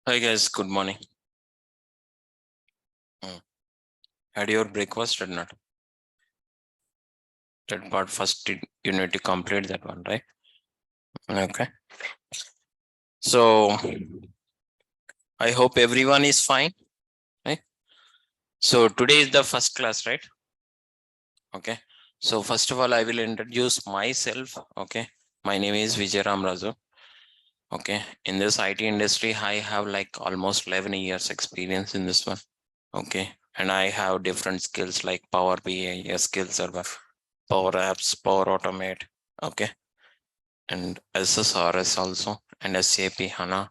Hi guys, good morning. Had your breakfast or not? That part first you need to complete that one, right? Okay. So I hope everyone is fine, right? So today is the first class, right? Okay. So first of all, I will introduce myself. Okay. My name is Vijay Ramrazu. Okay. In this IT industry, I have like almost 11 years experience in this one. Okay. And I have different skills like Power BI, SQL Server, Power Apps, Power Automate. Okay. And SSRS also, and SAP HANA,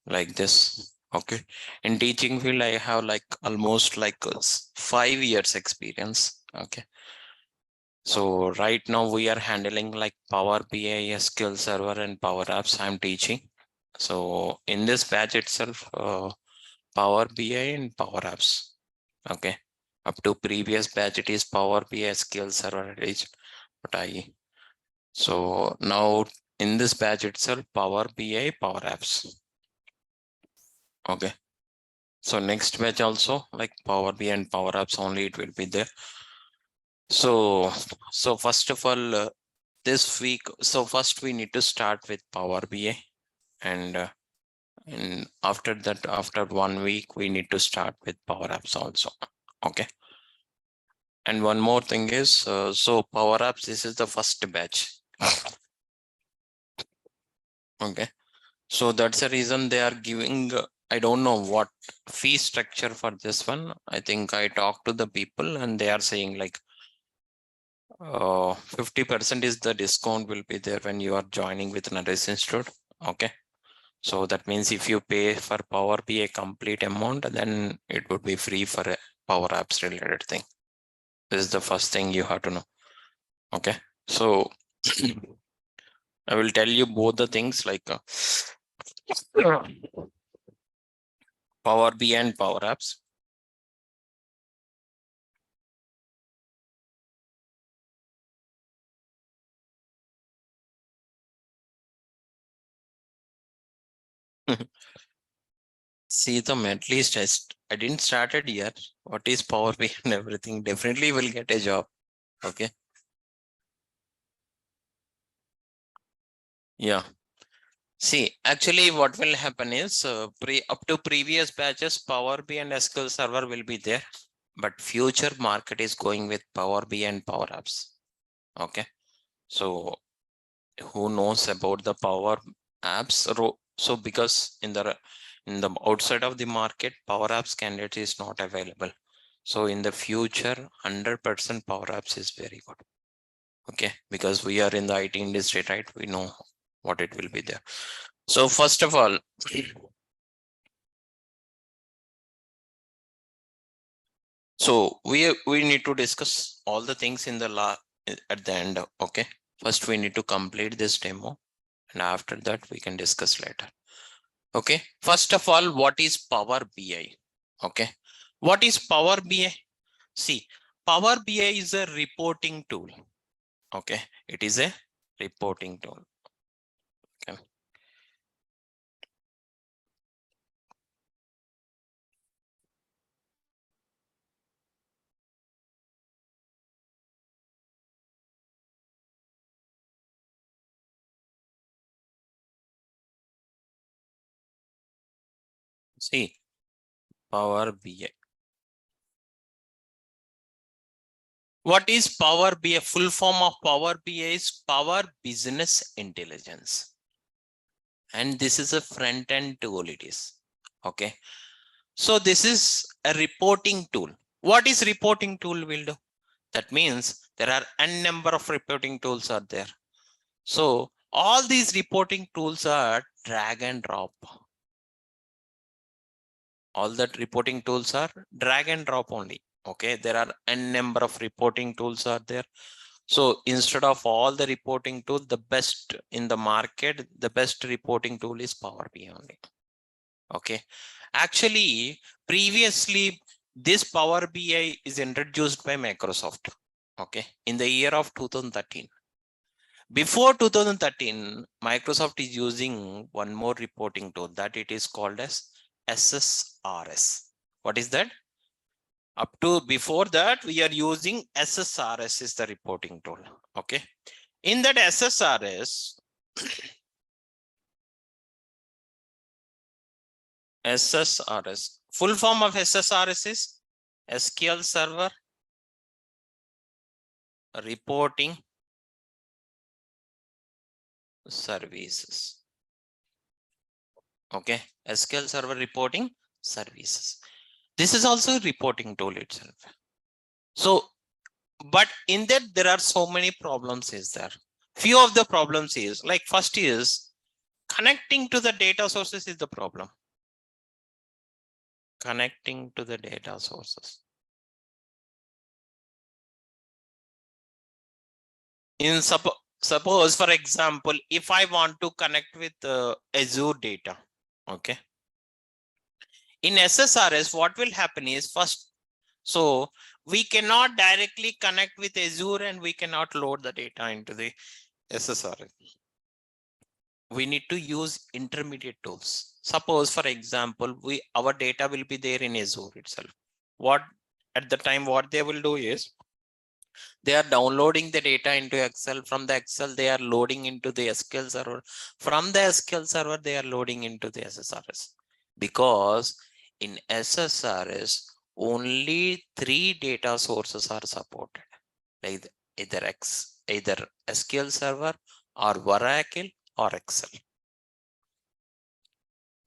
like this. Okay. In teaching field, I have like almost like 5 years experience. Okay. So right now we are handling like Power BI, SQL Server, and Power Apps I'm teaching. So in this batch itself, Power BI and Power Apps. Okay. Up to previous batch, it is Power BI, SQL Server, but so now in this batch itself, Power BI, Power Apps. Okay. So next batch also like Power BI and Power Apps only it will be there. So first of all, this week, so first we need to start with Power BI, and after that, after 1 week, we need to start with Power Apps also. Okay. And one more thing is, so Power Apps, this is the first batch. Okay. So that's the reason they are giving, I don't know what fee structure for this one. I think I talked to the people and they are saying like 50% is the discount will be there when you are joining with Naresh Institute. Okay. So that means if you pay for Power BI complete amount, then it would be free for a Power Apps related thing. This is the first thing you have to know. Okay. So I will tell you both the things like Power BI and Power Apps. See them at least I didn't started yet. What is Power BI and everything? Definitely will get a job. Okay. Yeah. See, actually what will happen is up to previous batches, Power BI and SQL Server will be there. But future market is going with Power BI and Power Apps. Okay. So who knows about the Power Apps? So because in the outside of the market, Power Apps candidate is not available. So in the future, 100% Power Apps is very good. Okay, because we are in the IT industry, right? We know what it will be there. So first of all, so we need to discuss all the things in the at the end. Okay, first we need to complete this demo, and after that we can discuss later. Okay, first of all, what is Power BI? Okay, what is Power BI? See, Power BI is a reporting tool. Okay, it is a reporting tool. Okay. See, Power BI. What is Power BI? Full form of Power BI is Power Business Intelligence. And this is a front end tool it is. Okay. So this is a reporting tool. What is reporting tool will do? That means there are n number of reporting tools are there. So all these reporting tools are drag and drop. All that reporting tools are drag and drop only. Okay, there are n number of reporting tools are there. So instead of all the reporting tools, the best in the market, the best reporting tool is Power BI only. Okay, actually previously this Power BI is introduced by Microsoft. Okay, in the year of 2013. Before 2013, Microsoft is using one more reporting tool that it is called as SSRS. What is that? Up to before that, we are using SSRS is the reporting tool. Okay. In that SSRS, SSRS, full form of SSRS is SQL Server Reporting Services. Okay, SQL Server Reporting Services. This is also a reporting tool itself. So, but in that there are so many problems is there. Few of the problems is like first is connecting to the data sources is the problem. Connecting to the data sources. In suppose for example, if I want to connect with Azure data, okay. In SSRS, what will happen is first, so we cannot directly connect with Azure and we cannot load the data into the SSRS. We need to use intermediate tools. Suppose, for example, our data will be there in Azure itself. What at the time, what they will do is they are downloading the data into Excel. From the Excel, they are loading into the SQL server. From the SQL server, they are loading into the SSRS. Because in SSRS, only 3 data sources are supported. Like either SQL Server or Oracle or Excel.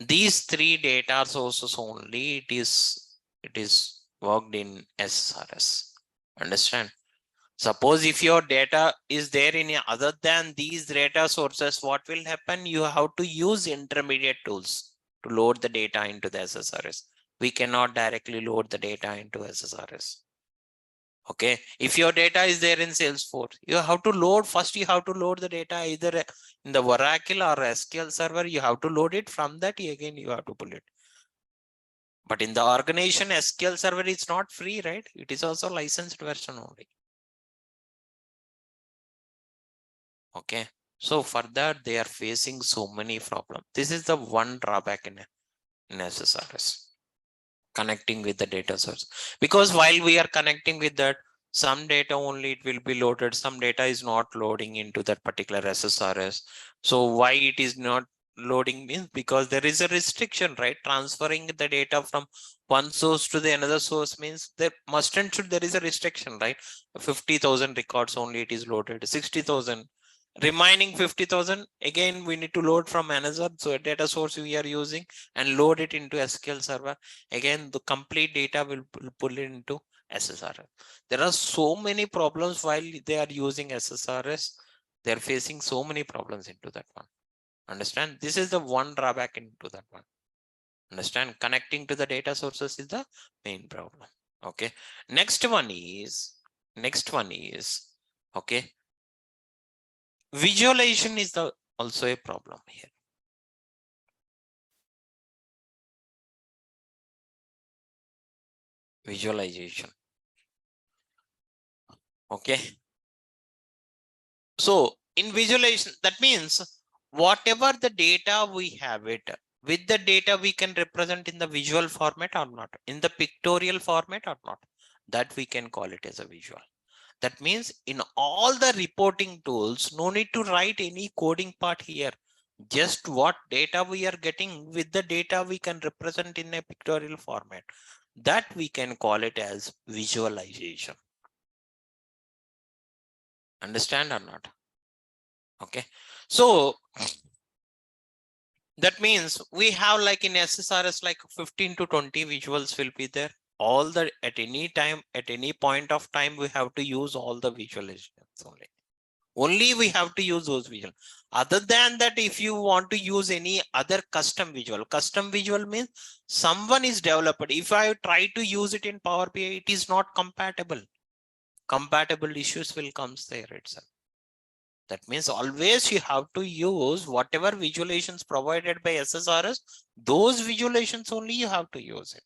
These 3 data sources only it is worked in SSRS. Understand? Suppose if your data is there in other than these data sources, what will happen? You have to use intermediate tools to load the data into the SSRS. We cannot directly load the data into SSRS. Okay, if your data is there in Salesforce, you have to load first. You have to load the data either in the Oracle or SQL Server. You have to load it. From that, again you have to pull it. But in the organization, SQL Server is not free, right? It is also licensed version only. Okay, so for that they are facing so many problems. This is the one drawback in SSRS, connecting with the data source. Because while we are connecting with that, some data only it will be loaded, some data is not loading into that particular SSRS. So why it is not loading means because there is a restriction, right? Transferring the data from one source to the another source means there must and should there is a restriction, right? 50,000 records only it is loaded, 60,000. Remaining 50,000 again we need to load from another so data source we are using and load it into SQL Server. Again, the complete data will pull into SSRS. There are so many problems while they are using SSRS. They are facing so many problems into that one. Understand? This is the one drawback into that one. Understand? Connecting to the data sources is the main problem. Okay. Next one is okay. Visualization is also a problem here. Visualization. Okay. So in visualization, that means whatever the data we have it, with the data we can represent in the visual format or not, in the pictorial format or not, that we can call it as a visual. That means in all the reporting tools, no need to write any coding part here. Just what data we are getting, with the data we can represent in a pictorial format. That we can call it as visualization. Understand or not? Okay. So that means we have like in SSRS like 15 to 20 visuals will be there. All the at any time, at any point of time, we have to use all the visualizations only. Only we have to use those visual. Other than that, if you want to use any other custom visual means someone is developed. If I try to use it in Power BI, it is not compatible. Compatible issues will come there itself. That means always you have to use whatever visualizations provided by SSRS, those visualizations only you have to use it.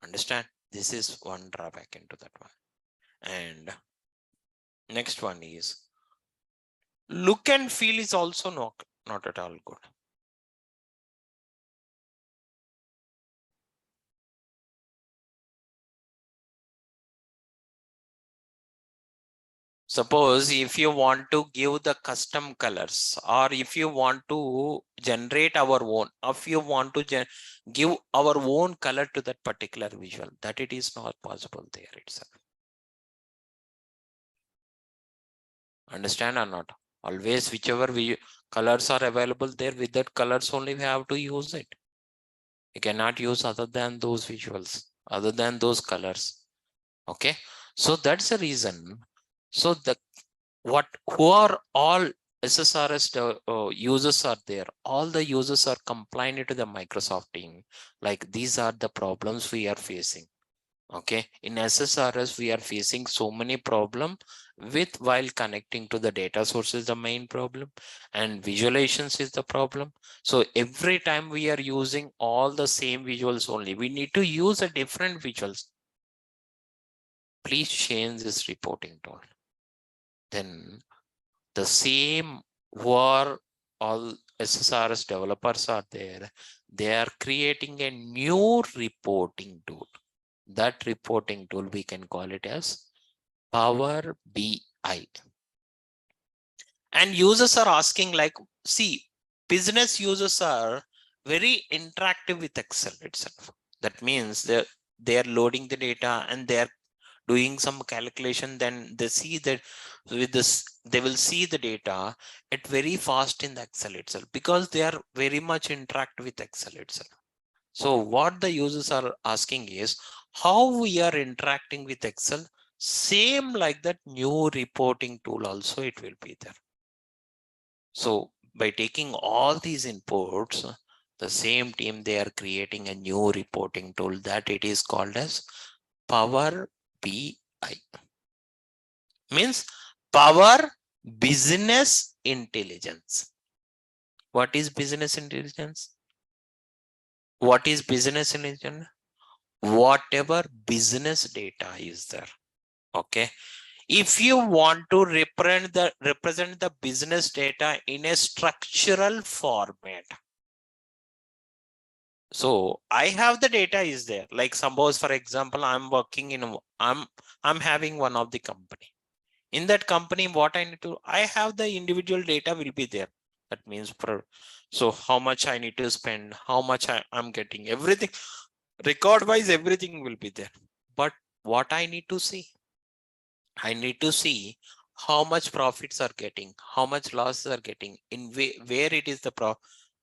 Understand? This is one drawback into that one. And next one is look and feel is also not at all good. Suppose if you want to give the custom colors, or if you want to generate our own, if you want to give our own color to that particular visual, that it is not possible there itself. Understand or not? Always whichever colors are available there, with that colors only we have to use it. You cannot use other than those visuals, other than those colors. Okay, so that's the reason. So who are all SSRS users are there, all the users are compliant to the Microsoft team. Like these are the problems we are facing. Okay, in SSRS we are facing so many problems with while connecting to the data source is the main problem, and visualizations is the problem. So every time we are using all the same visuals only, we need to use a different visuals. Please change this reporting tool. Then the same who are all SSRS developers are there, they are creating a new reporting tool. That reporting tool we can call it as Power BI. And users are asking like, see, business users are very interactive with Excel itself. That means they are loading the data and they are doing some calculation, then they see that with this they will see the data at very fast in the Excel itself, because they are very much interact with Excel itself. So what the users are asking is how we are interacting with Excel, same like that new reporting tool also it will be there. So by taking all these inputs, the same team, they are creating a new reporting tool that it is called as Power BI. Means Power Business Intelligence. What is business intelligence? What is business intelligence? Whatever business data is there. Okay. If you want to represent the business data in a structural format. So I have the data is there. Like suppose, for example, I'm working in I'm having one of the company. In that company, what I need to, I have the individual data will be there. That means so how much I need to spend, how much I'm getting, everything record wise, everything will be there. But what I need to see, I need to see how much profits are getting, how much losses are getting, in where it is the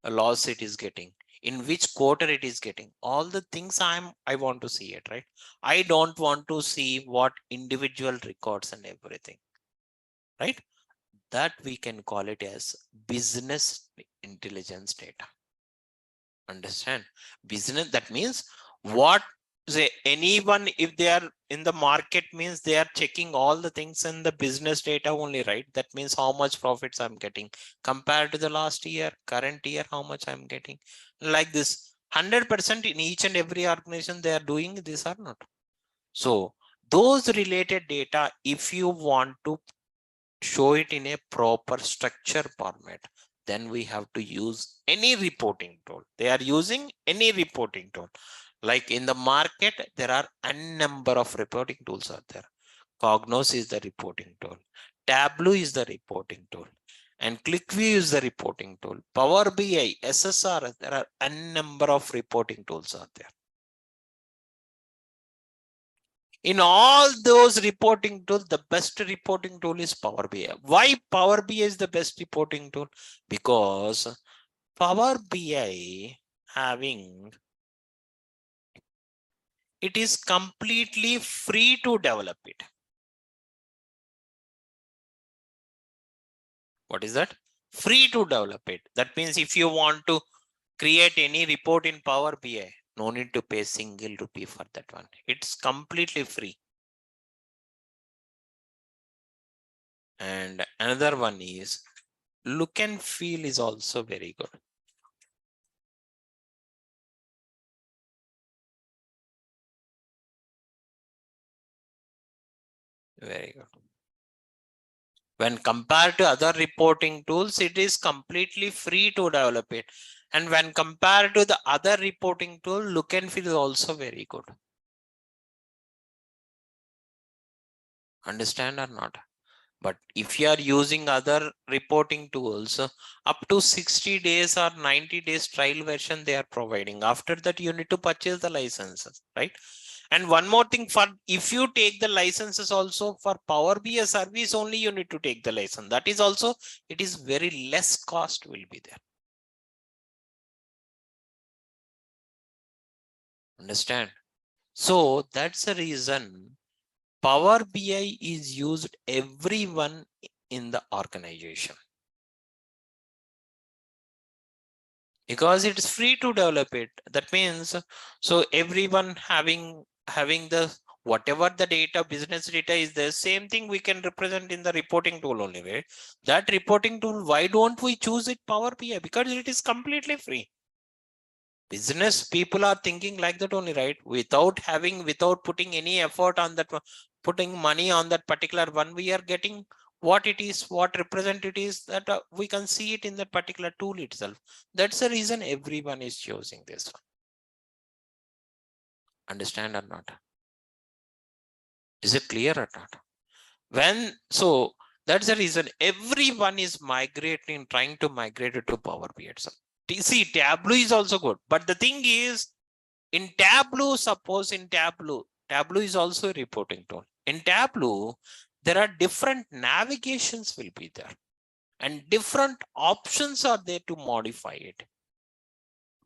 loss it is getting, in which quarter it is getting. All the things I want to see it, right? I don't want to see what individual records and everything, right? That we can call it as business intelligence data. Understand? Business, that means what, say anyone, if they are in the market, means they are checking all the things in the business data only, right? That means how much profits I'm getting compared to the last year, current year, how much I'm getting, like this 100% in each and every organization they are doing this or not. So those related data, if you want to show it in a proper structure format, then we have to use any reporting tool. They are using any reporting tool. Like in the market, there are a number of reporting tools are there. Cognos is the reporting tool. Tableau is the reporting tool. And ClickView is the reporting tool. Power BI, SSR, there are a number of reporting tools are there. In all those reporting tools, the best reporting tool is Power BI. Why Power BI is the best reporting tool? Because Power BI having, it is completely free to develop it. What is that? Free to develop it. That means if you want to create any report in Power BI, no need to pay single rupee for that one. It's completely free. And another one is look and feel is also very good. Very good. When compared to other reporting tools, it is completely free to develop it. And when compared to the other reporting tool, look and feel is also very good. Understand or not? But if you are using other reporting tools, up to 60 days or 90 days trial version they are providing. After that, you need to purchase the licenses, right? And one more thing, for if you take the licenses also for Power BI service only, you need to take the license. That is also, it is very less cost will be there. Understand? So that's the reason Power BI is used everyone in the organization. Because it's free to develop it. That means, so everyone having the whatever the data, business data is the same thing we can represent in the reporting tool only, right? That reporting tool, why don't we choose it Power BI? Because it is completely free. Business people are thinking like that only, right? Without putting any effort on that, putting money on that particular one, we are getting what it is, what represent it is, that we can see it in that particular tool itself. That's the reason everyone is choosing this one. Understand or not? Is it clear or not? So that's the reason everyone is migrating, trying to migrate it to Power BI itself. See, Tableau is also good, but the thing is, in Tableau, suppose in Tableau is also a reporting tool. In Tableau, there are different navigations will be there and different options are there to modify it.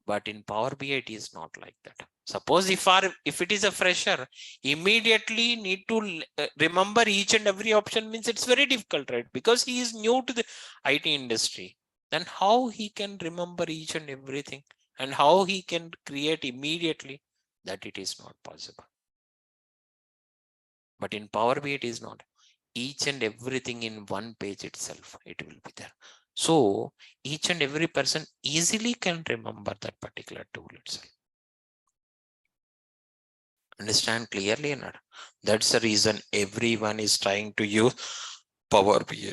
But in Power BI, it is not like that. Suppose if it is a fresher, immediately need to remember each and every option means it's very difficult, right? Because he is new to the IT industry. Then how he can remember each and everything and how he can create immediately, that it is not possible. But in Power BI, it is not. Each and everything in one page itself, it will be there. So each and every person easily can remember that particular tool itself. Understand clearly or not? That's the reason everyone is trying to use Power BI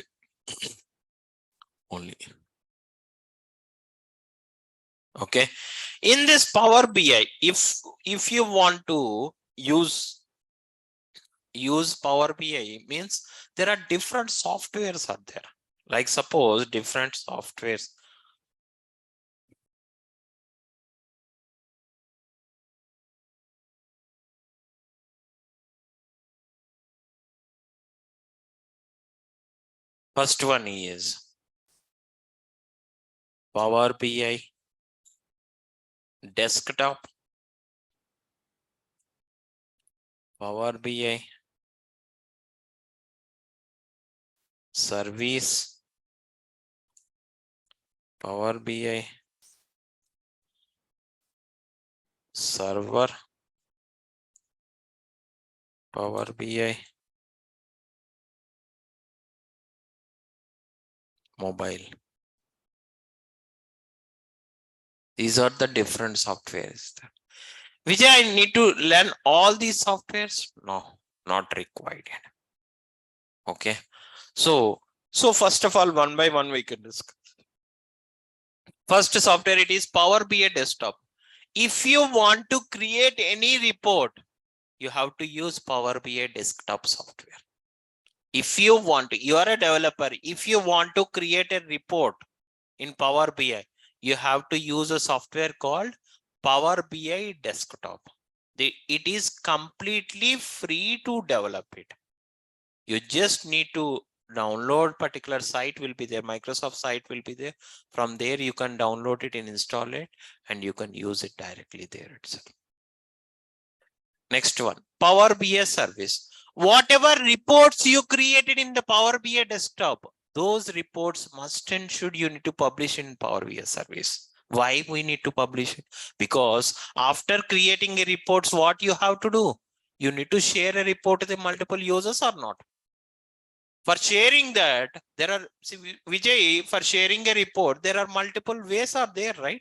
only. Okay. In this Power BI, if you want to use Power BI, means there are different softwares are there. Like suppose different softwares. First one is Power BI desktop, Power BI service, Power BI server, Power BI mobile. These are the different softwares. Vijay, I need to learn all these softwares? No, not required yet. Okay. So first of all, one by one we can discuss. First software, it is Power BI desktop. If you want to create any report, you have to use Power BI desktop software. If you want to, you are a developer, if you want to create a report in Power BI, you have to use a software called Power BI desktop. It is completely free to develop it. You just need to download particular site will be there, Microsoft site will be there. From there you can download it and install it and you can use it directly there itself. Next one, Power BI service. Whatever reports you created in the Power BI desktop, those reports must and should you need to publish in Power BI service. Why we need to publish it? Because after creating a reports, what you have to do? You need to share a report to the multiple users or not? For sharing that, there are, see, Vijay, for sharing a report, there are multiple ways are there, right?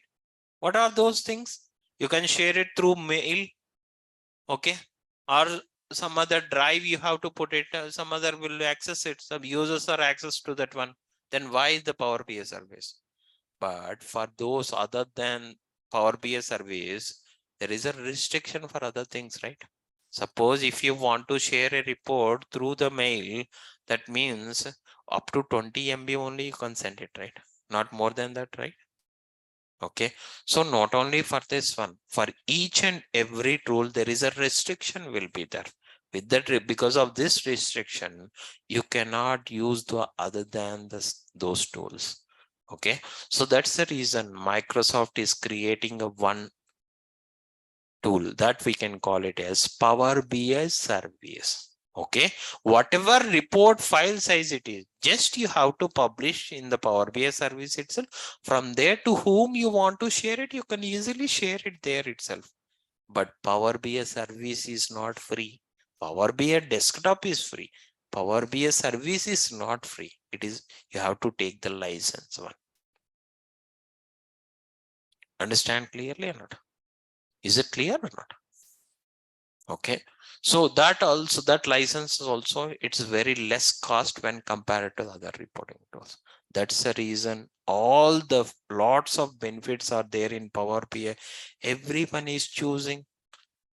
What are those things? You can share it through mail, okay? Or some other drive you have to put it, some other will access it, some users are access to that one, then why is the Power BI service? But for those other than Power BI service, there is a restriction for other things, right? Suppose if you want to share a report through the mail, that means up to 20 MB only you can send it, right? Not more than that, right? Okay, so not only for this one, for each and every tool, there is a restriction will be there. With that, because of this restriction, you cannot use the other than those tools. Okay, so that's the reason Microsoft is creating a one tool that we can call it as Power BI service. Okay, whatever report file size it is, just you have to publish in the Power BI service itself. From there, to whom you want to share it, you can easily share it there itself. But Power BI service is not free. Power BI desktop is free. Power BI service is not free. It is, you have to take the license one. Understand clearly or not? Is it clear or not? Okay, so that also, that license is also, it's very less cost when compared to other reporting tools. That's the reason all the lots of benefits are there in Power BI. Everyone is choosing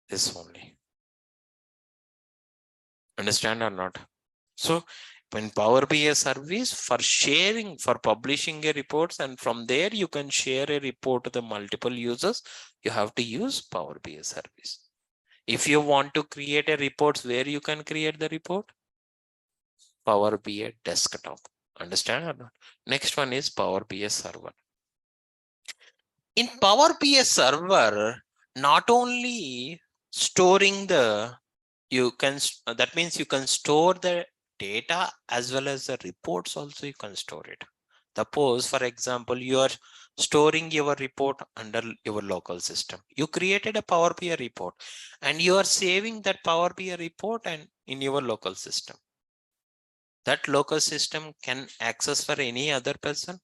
this only. Understand or not? So when Power BI service for sharing, for publishing a reports, and from there you can share a report to the multiple users, you have to use Power BI service. If you want to create a reports, where you can create the report? Power BI desktop. Understand or not? Next one is Power BI server. In Power BI server, not only storing the, you can, that means you can store the data as well as the reports also you can store it. Suppose, for example, you are storing your report under your local system. You created a Power BI report and you are saving that Power BI report and in your local system. That local system can access for any other person?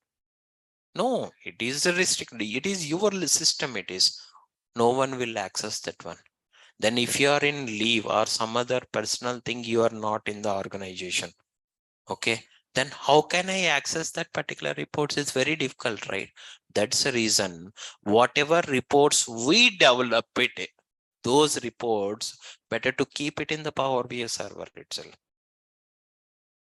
No, it is restricted. It is your system. It is, no one will access that one. Then if you are in leave or some other personal thing, you are not in the organization. Okay, then how can I access that particular reports? It's very difficult, right? That's the reason whatever reports we develop it, those reports, better to keep it in the Power BI server itself.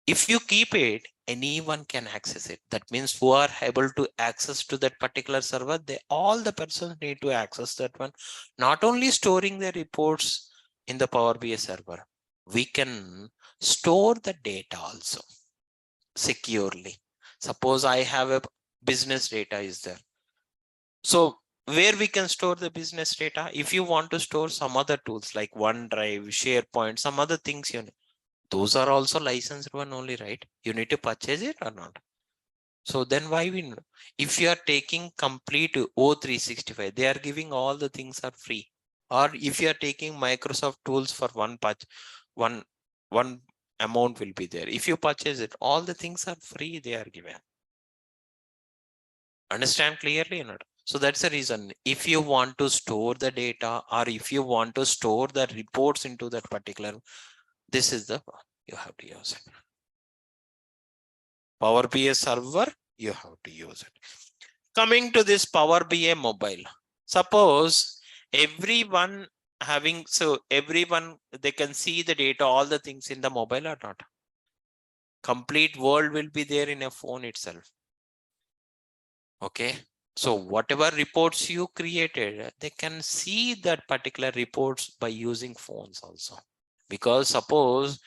If you keep it, anyone can access it. That means who are able to access to that particular server, they, all the persons need to access that one. Not only storing the reports in the Power BI server, we can store the data also securely. Suppose I have a business data is there. So where we can store the business data? If you want to store some other tools like OneDrive, SharePoint, some other things, you know, those are also licensed one only, right? You need to purchase it or not. So then why we, if you are taking complete O365, they are giving all the things are free. Or if you are taking Microsoft tools for one patch, one amount will be there. If you purchase it, all the things are free, they are given. Understand clearly or not? So that's the reason. If you want to store the data or if you want to store the reports into that particular, this is the, you have to use it. Power BI server, you have to use it. Coming to this Power BI mobile, suppose everyone having, so everyone, they can see the data, all the things in the mobile or not? Complete world will be there in a phone itself. Okay, so whatever reports you created, they can see that particular reports by using phones also. Because suppose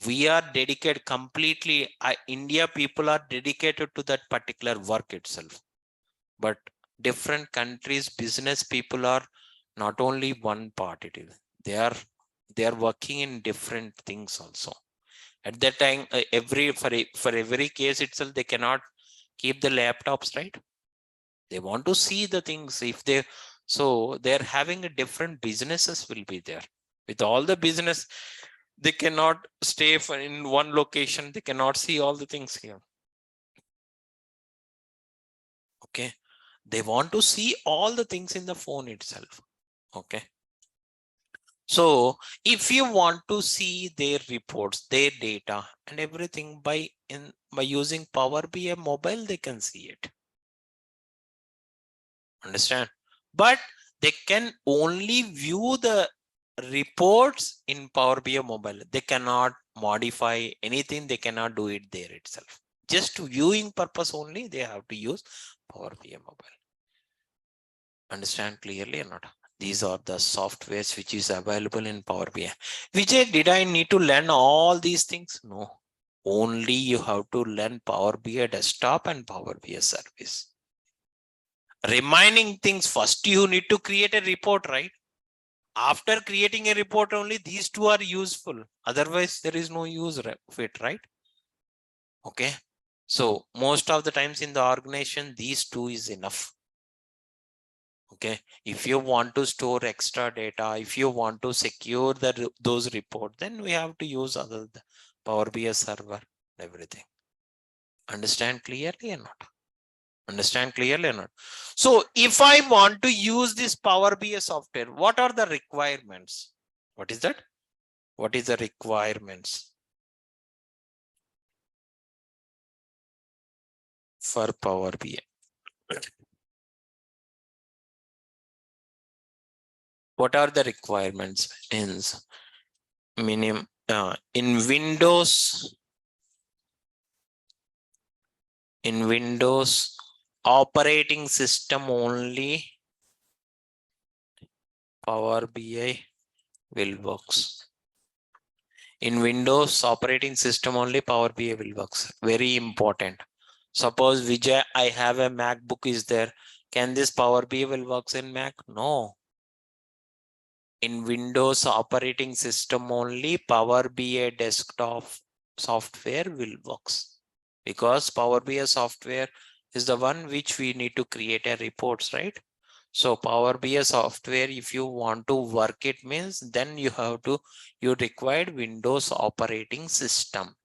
we are dedicated completely, India people are dedicated to that particular work itself. But different countries, business people are not only one part, it is, they are working in different things also. At that time, for every case itself, they cannot keep the laptops, right? They want to see the things. If they, so they're having a different businesses will be there. With all the business, they cannot stay in one location. They cannot see all the things here. Okay, they want to see all the things in the phone itself. Okay, So if you want to see their reports, their data and everything by using Power BI mobile, they can see it. Understand? But they can only view the reports in Power BI mobile. They cannot modify anything. They cannot do it there itself. Just viewing purpose only, they have to use Power BI mobile. Understand clearly or not? These are the softwares which is available in Power BI. Vijay, did I need to learn all these things? No. Only you have to learn Power BI desktop and Power BI service. Remaining things, first you need to create a report, right? After creating a report only, these two are useful. Otherwise, there is no use of it, right? Okay. So most of the times in the organization, these two is enough. Okay, if you want to store extra data, if you want to secure those reports, then we have to use other Power BI server, everything. Understand clearly or not? Understand clearly or not? So if I want to use this Power BI software, what are the requirements? What is that? What is the requirements for Power BI? What are the requirements in Windows operating system only Power BI will works. In Windows operating system only Power BI will works. Very important. Suppose Vijay, I have a MacBook is there. Can this Power BI will works in Mac? No. In Windows operating system only Power BI desktop software will works. Because Power BI software is the one which we need to create a reports, right? So Power BI software, if you want to work it means, then you required Windows operating system.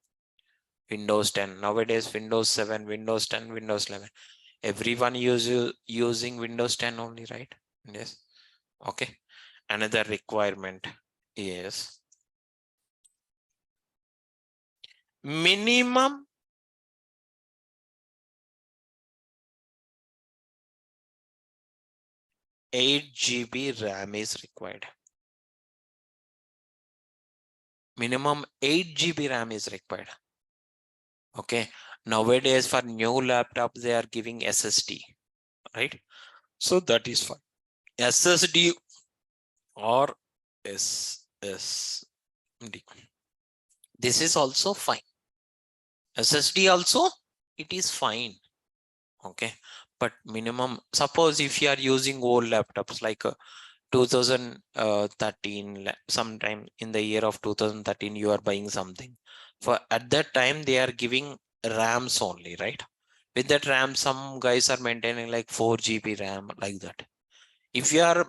Windows 10, nowadays Windows 7, Windows 10, Windows 11. Everyone using Windows 10 only, right? Yes. Okay. Another requirement is minimum 8 GB RAM is required. Minimum 8 GB RAM is required. Okay. Nowadays for new laptop, they are giving SSD, right? So that is fine. SSD or SSD. This is also fine. SSD also, it is fine. Okay. But minimum, suppose if you are using old laptops like 2013, sometime in the year of 2013, you are buying something. For at that time, they are giving RAMs only, right? With that RAM, some guys are maintaining like 4 GB RAM, like that. If you are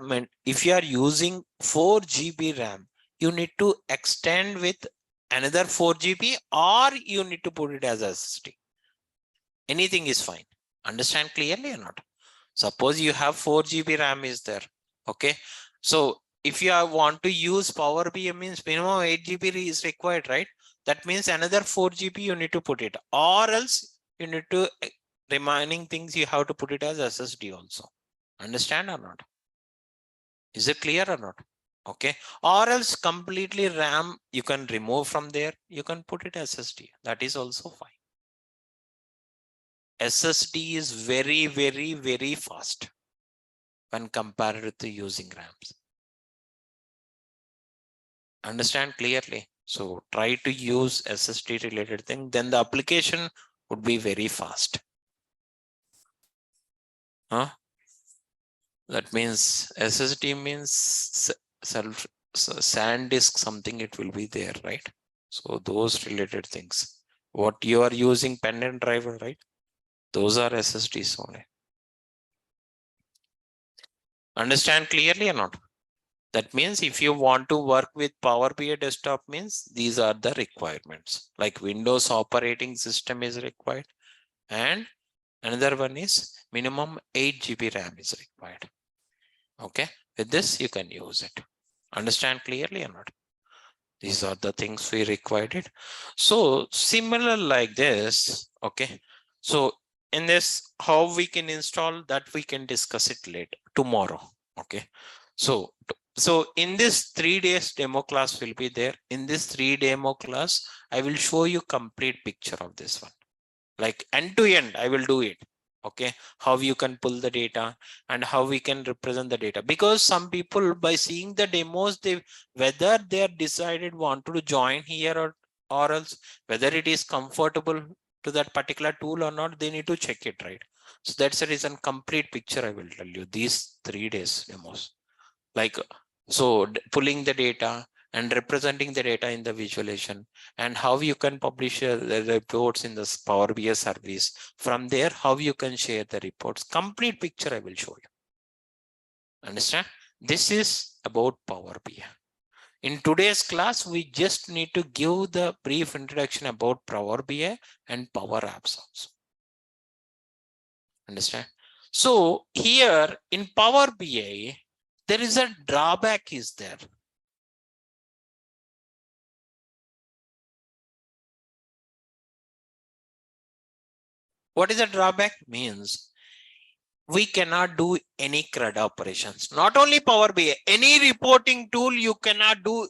using 4 GB RAM, you need to extend with another 4 GB or you need to put it as SSD. Anything is fine. Understand clearly or not? Suppose you have 4 GB RAM is there. Okay. So if you want to use Power BI means minimum 8 GB is required, right? That means another 4 GB you need to put it, or else you need to remaining things you have to put it as SSD also. Understand or not? Is it clear or not? Okay. Or else completely RAM you can remove from there. You can put it SSD. That is also fine. SSD is very, very, very fast when compared to using RAMs. Understand clearly? So try to use SSD related thing, then the application would be very fast. Huh? That means SSD means SanDisk something, it will be there, right? So those related things. What you are using pen and driver, right? Those are SSDs only. Understand clearly or not? That means if you want to work with Power BI desktop means these are the requirements, like Windows operating system is required and another one is minimum 8 GB RAM is required. Okay, with this you can use it. Understand clearly or not? These are the things we required it. So similar like this, okay. So in this, how we can install that, we can discuss it later tomorrow. Okay. So in this 3 days demo class will be there. In this 3 demo class, I will show you complete picture of this one. Like end to end, I will do it. Okay, how you can pull the data and how we can represent the data, because some people by seeing the demos, they whether they are decided want to join here or else whether it is comfortable to that particular tool or not, they need to check it, right? So that's the reason complete picture I will tell you these 3 days demos. Like, so pulling the data and representing the data in the visualization, and how you can publish the reports in this Power BI service. From there, how you can share the reports. Complete picture I will show you. Understand? This is about Power BI. In today's class, we just need to give the brief introduction about Power BI and Power Apps also. Understand? So here in Power BI, there is a drawback is there. What is a drawback? Means we cannot do any CRUD operations. Not only Power BI, any reporting tool you cannot do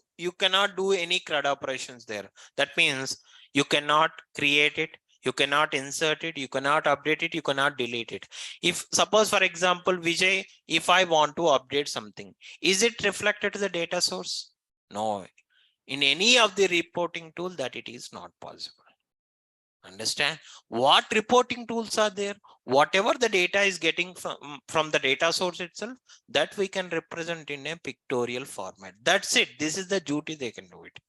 any CRUD operations there. That means you cannot create it, you cannot insert it, you cannot update it, you cannot delete it. If suppose, for example, Vijay, if I want to update something, is it reflected to the data source? No. In any of the reporting tool, that it is not possible. Understand what reporting tools are there? Whatever the data is getting from the data source itself, that we can represent in a pictorial format. That's it. This is the duty they can do it.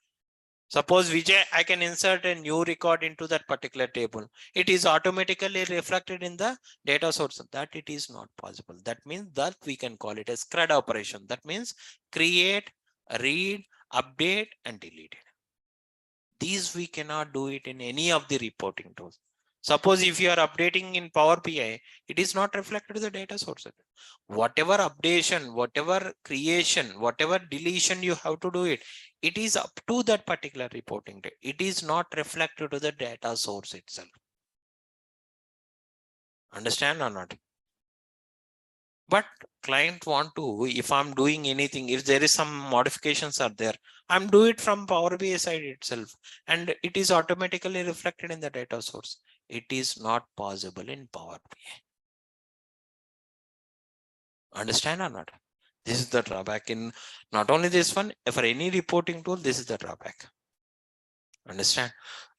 Suppose Vijay, I can insert a new record into that particular table. It is automatically reflected in the data source. That it is not possible. That means that we can call it as CRUD operation. That means create, read, update, and delete it. These we cannot do it in any of the reporting tools. Suppose if you are updating in Power BI, it is not reflected to the data source. Whatever updation, whatever creation, whatever deletion you have to do it, it is up to that particular reporting. It is not reflected to the data source itself. Understand or not? But client want to, if I'm doing anything, if there is some modifications are there, I'm do it from Power BI side itself, and it is automatically reflected in the data source. It is not possible in Power BI. Understand or not? This is the drawback in not only this one, for any reporting tool, this is the drawback. Understand?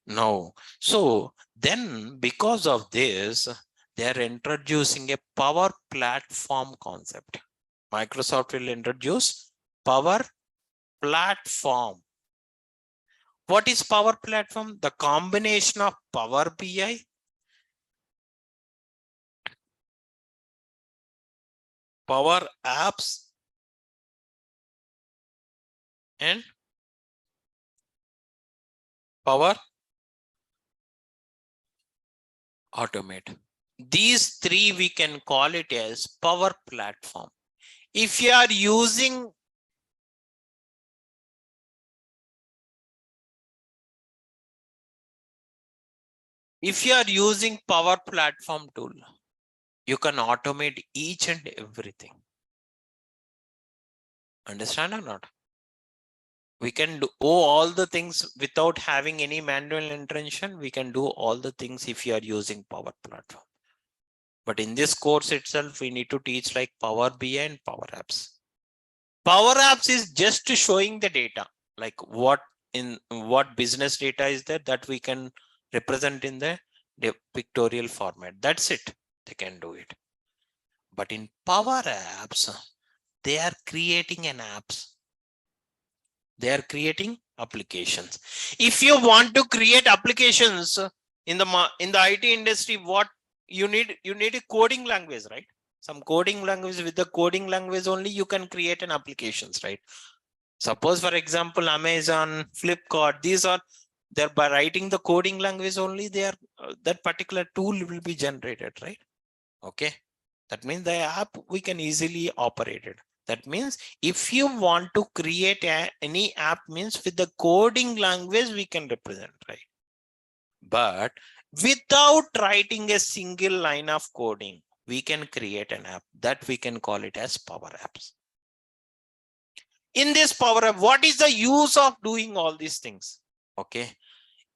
No. So then because of this, they are introducing a Power Platform concept. Microsoft will introduce Power Platform. What is Power Platform? The combination of Power BI, Power Apps, and Power Automate. These three we can call it as Power Platform. If you are using Power Platform tool, you can automate each and everything. Understand or not? We can do all the things without having any manual intervention. We can do all the things if you are using Power Platform. But in this course itself, we need to teach like Power BI and Power Apps. Power Apps is just showing the data, like what business data is there that we can represent in the pictorial format. That's it. They can do it. But in Power Apps, they are creating an apps. They are creating applications. If you want to create applications in the IT industry, what you need a coding language, right? Some coding language. With the coding language only you can create an applications, right? Suppose for example Amazon, Flipkart, these are, they're by writing the coding language only, they are that particular tool will be generated, right? Okay, that means the app we can easily operate it. That means if you want to create any app, means with the coding language we can represent, right? But without writing a single line of coding, we can create an app that we can call it as Power Apps. In this Power App, what is the use of doing all these things? Okay.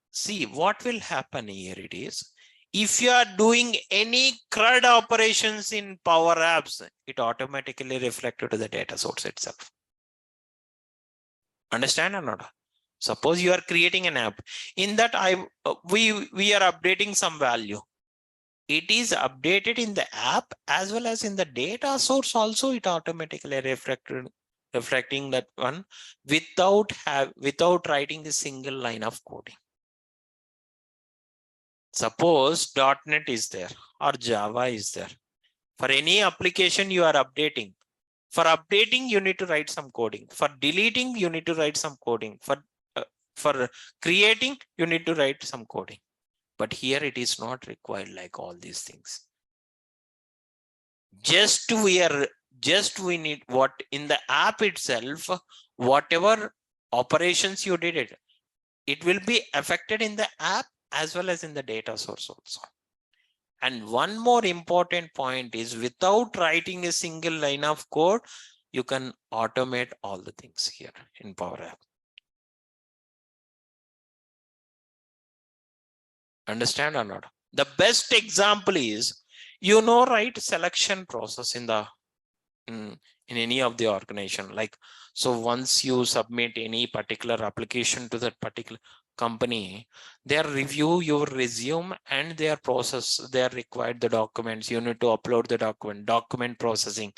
See, what will happen here it is, if you are doing any CRUD operations in Power Apps, it automatically reflected to the data source itself. Understand or not? Suppose you are creating an app, in that we are updating some value. It is updated in the app as well as in the data source also, it automatically reflecting that one without writing a single line of coding. Suppose .NET is there or Java is there. For any application you are updating, for updating you need to write some coding. For deleting you need to write some coding. For creating you need to write some coding. But here it is not required like all these things. Just we need what in the app itself, whatever operations you did it will be affected in the app as well as in the data source also. And one more important point is, without writing a single line of code, you can automate all the things here in Power App. Understand or not? The best example is, right, selection process in the in any of the organization. Like, so once you submit any particular application to that particular company, they review your resume and their process, they are required the documents, you need to upload the document processing,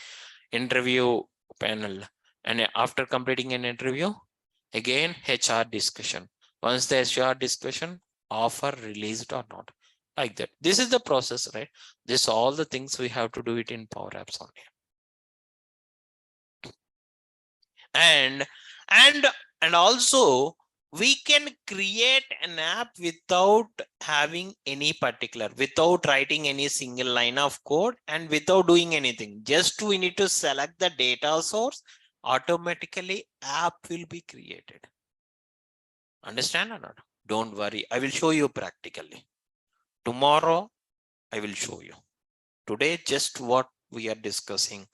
interview panel, and after completing an interview, again HR discussion. Once the HR discussion, offer released or not, like that. This is the process, right? This all the things we have to do it in Power Apps only. And also we can create an app without having any particular, without writing any single line of code and without doing anything. Just we need to select the data source, automatically app will be created. Understand or not? Don't worry, I will show you practically. Tomorrow I will show you. Today just what we are discussing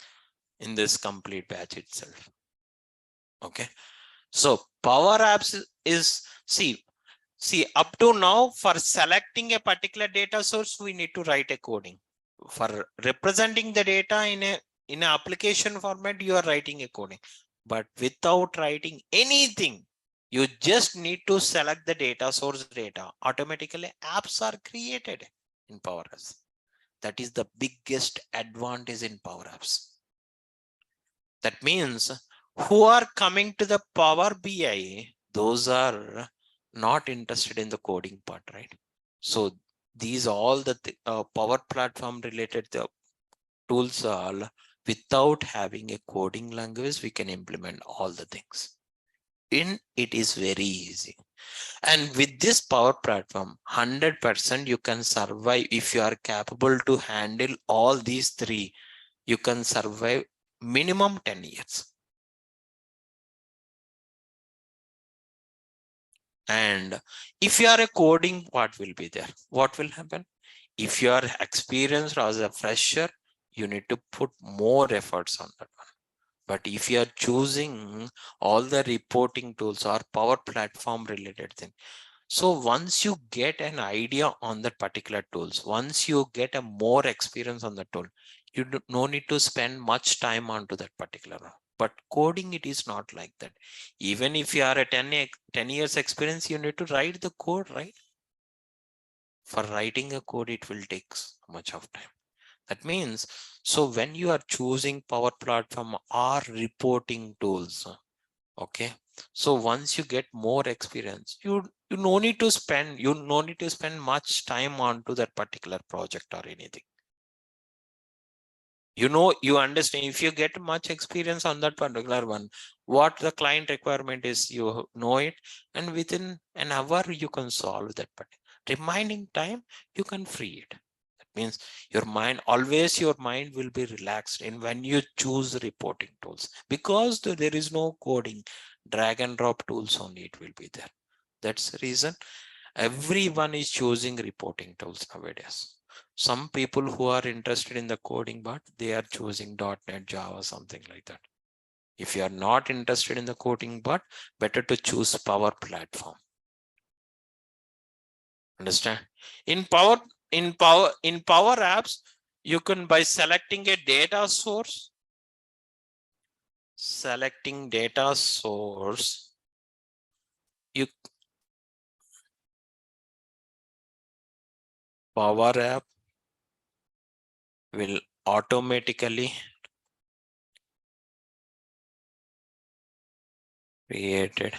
in this complete batch itself. Okay, so Power Apps is, see up to now, for selecting a particular data source we need to write a coding. For representing the data in an application format, you are writing a coding. But without writing anything, you just need to select the data source data, automatically apps are created in Power Apps. That is the biggest advantage in Power Apps. That means who are coming to the Power BI, those are not interested in the coding part, right? So these all the Power Platform related tools are, without having a coding language, we can implement all the things. It is very easy. And with this Power Platform, 100% you can survive. If you are capable to handle all these three, you can survive minimum 10 years. And if you are a coding, what will be there? What will happen? If you are experienced as a fresher, you need to put more efforts on that one. But if you are choosing all the reporting tools or Power Platform related thing, so once you get an idea on that particular tools, once you get a more experience on the tool, you no need to spend much time onto that particular one. But coding, it is not like that. Even if you are a 10 years experience, you need to write the code, right? For writing a code, it will take so much of time. That means, so when you are choosing Power Platform or reporting tools, okay, so once you get more experience, you no need to spend much time onto that particular project or anything. You understand, if you get much experience on that particular one, what the client requirement is, you know it, and within an hour you can solve that. But remaining time you can free it. That Means your mind will be relaxed in when you choose reporting tools, because there is no coding, drag and drop tools only it will be there. That's the reason everyone is choosing reporting tools nowadays. Some people who are interested in the coding, but they are choosing .NET, Java, something like that. If you are not interested in the coding, but better to choose Power Platform. Understand? In Power Apps, you can, by selecting a data source, you Power App will automatically created.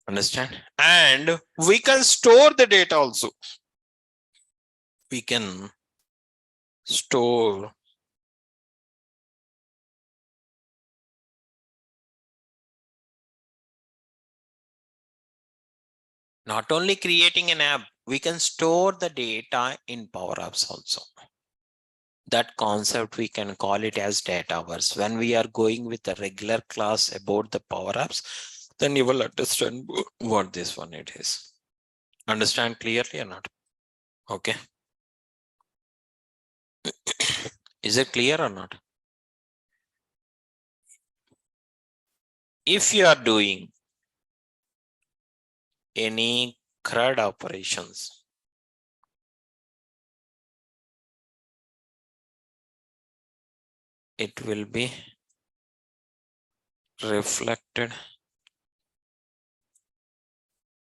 Understand? And we can store the data also. We can store not only creating an app, we can store the data in Power Apps also. That concept we can call it as Dataverse. When we are going with a regular class about the Power Apps, then you will understand what this one it is. Understand clearly or not? Okay. Is it clear or not? If you are doing any CRUD operations, it will be reflected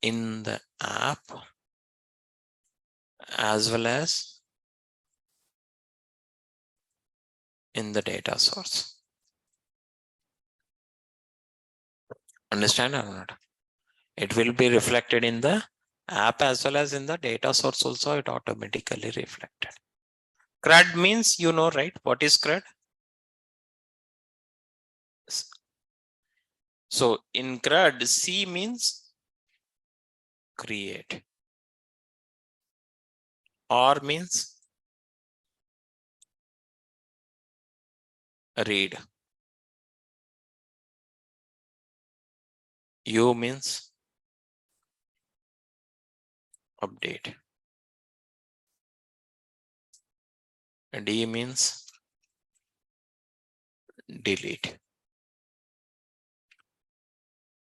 in the app as well as in the data source. Understand or not? It will be reflected in the app as well as in the data source also, it automatically reflected. CRUD means, you know, right? What is CRUD? So in CRUD, C means create. R means read. U means update. D means delete.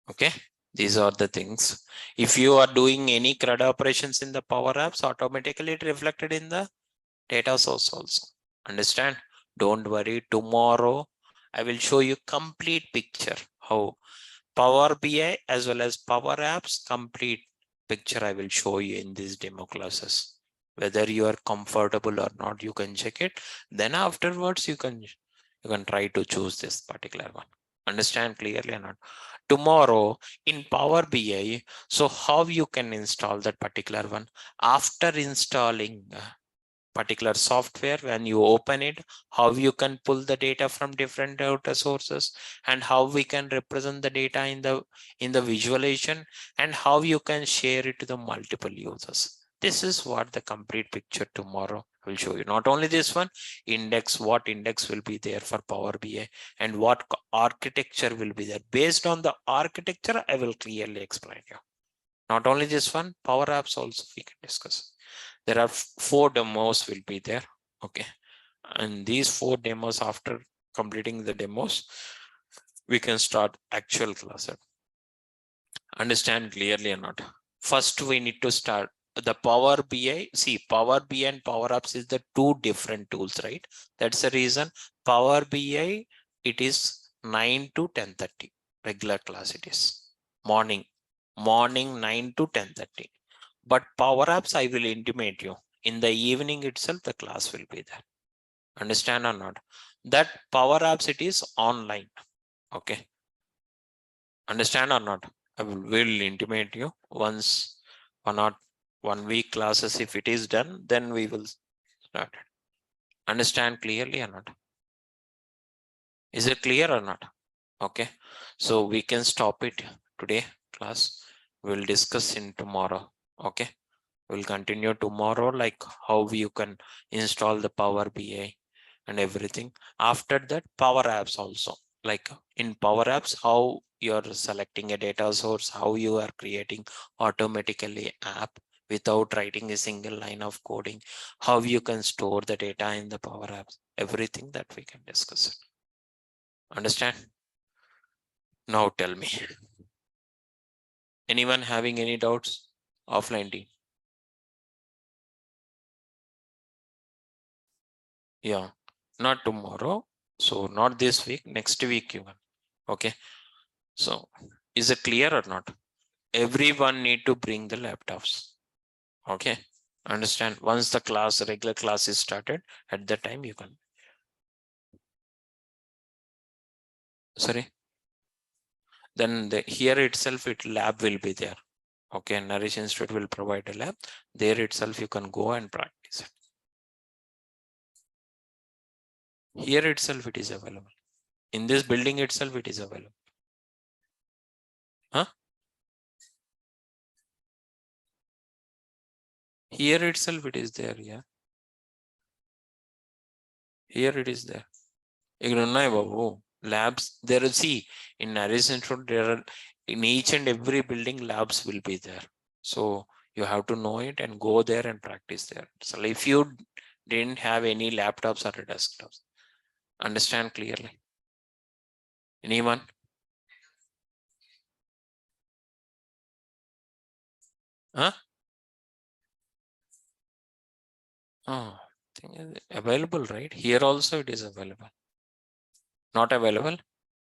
Okay, these are the things. If you are doing any CRUD operations in the Power Apps, automatically it reflected in the data source also. Understand? Don't worry. Tomorrow I will show you complete picture how Power BI as well as Power Apps complete picture I will show you in these demo classes. Whether you are comfortable or not, you can check it. Then afterwards you can try to choose this particular one. Understand clearly or not? Tomorrow in Power BI, so how you can install that particular one? After installing particular software, when you open it, how you can pull the data from different data sources, and how we can represent the data in the visualization, and how you can share it to the multiple users. This is what the complete picture tomorrow will show you. Not only this one, index, what index will be there for Power BI, and what architecture will be there. Based on the architecture, I will clearly explain you. Not only this one, Power Apps also we can discuss. There are 4 demos will be there. Okay, and these 4 demos, after completing the demos, we can start actual class. Understand clearly or not? First we need to start the Power BI. See, Power BI and Power Apps is the 2 different tools, right? That's the reason Power BI, it is 9 to 10:30 regular class. It is morning 9 to 10:30. But Power Apps, I will intimate you in the evening itself, the class will be there. Understand or not? That Power Apps, it is online. Okay. Understand or not? I will intimate you once 1 week classes. If it is done, then we will start it. Understand clearly or not? Is it clear or not? Okay. So we can stop it today class. We'll discuss in tomorrow. Okay. We'll continue tomorrow, like how you can install the Power BI and everything. After that, Power Apps also. Like in Power Apps, how you're selecting a data source, how you are creating automatically app without writing a single line of coding, how you can store the data in the Power Apps, everything that we can discuss it. Understand? Now tell me. Anyone having any doubts? Offline team. Yeah, not tomorrow. So not this week, next week even. Okay. So is it clear or not? Everyone need to bring the laptops. Okay. Understand? Once the class, regular class is started, at that time you can. Sorry. Then here itself, lab will be there. Okay. Nourish Institute will provide a lab. There itself, you can go and practice it. Here itself, it is available. In this building itself, it is available. Huh? Here itself, it is there. Yeah. Here it is there. Labs there. See, in Nourish Institute, there are in each and every building labs will be there. So you have to know it and go there and practice there. So if you didn't have any laptops or desktops, understand clearly. Anyone? Huh? Oh, thing is available, right? Here also it is available. Not available?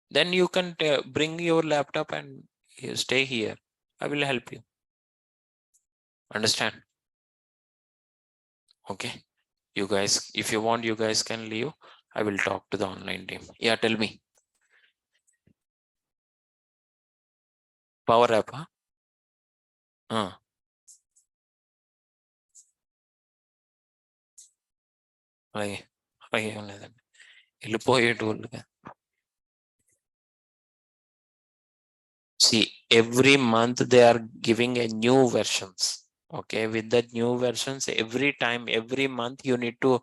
Then you can bring your laptop and stay here. I will help you. Understand? Okay. You guys, if you want, you guys can leave. I will talk to the online team. Yeah, tell me. Power App, huh? See, every month they are giving a new versions. Okay, with the new versions, every time, every month, you need to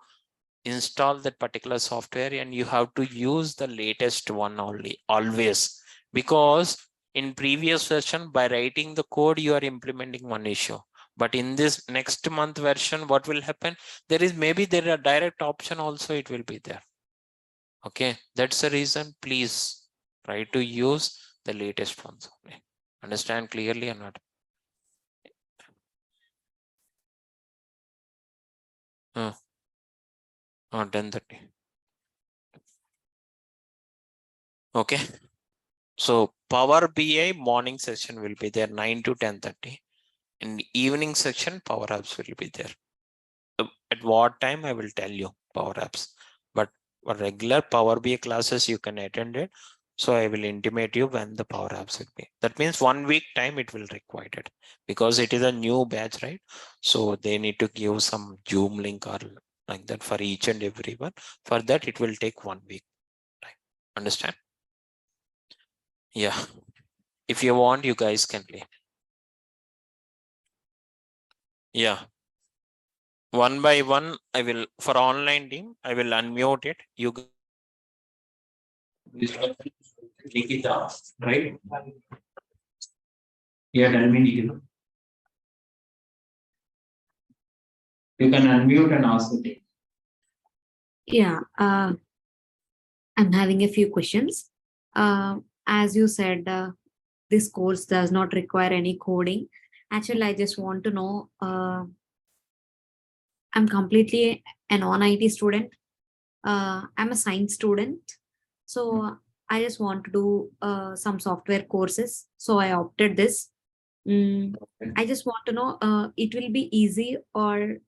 install that particular software and you have to use the latest one only, always. Because in previous version, by writing the code, you are implementing one issue. But in this next month version, what will happen? There is maybe there are direct option also, it will be there. Okay, that's the reason. Please try to use the latest ones only. Understand clearly or not? 10:30. Okay. So Power BI morning session will be there 9 to 10:30. In the evening section, Power Apps will be there. At what time I will tell you Power Apps. But for regular Power BI classes you can attend it. So I will intimate you when the Power Apps will be. That means 1 week time it will require it because it is a new batch, right? So they need to give some Zoom link or like that for each and every one. For that it will take 1 week time. Understand? Yeah. If you want, you guys can play. Yeah. One by one, I will, for online team, I will unmute it. You Nikita, right? Yeah, tell me, Nikita. You can unmute and ask the team. Yeah, I'm having a few questions. As you said, this course does not require any coding. Actually, I just want to know. I'm completely a non-IT student. I'm a science student, so I just want to do some software courses. So I opted this. I just want to know. It will be easy, or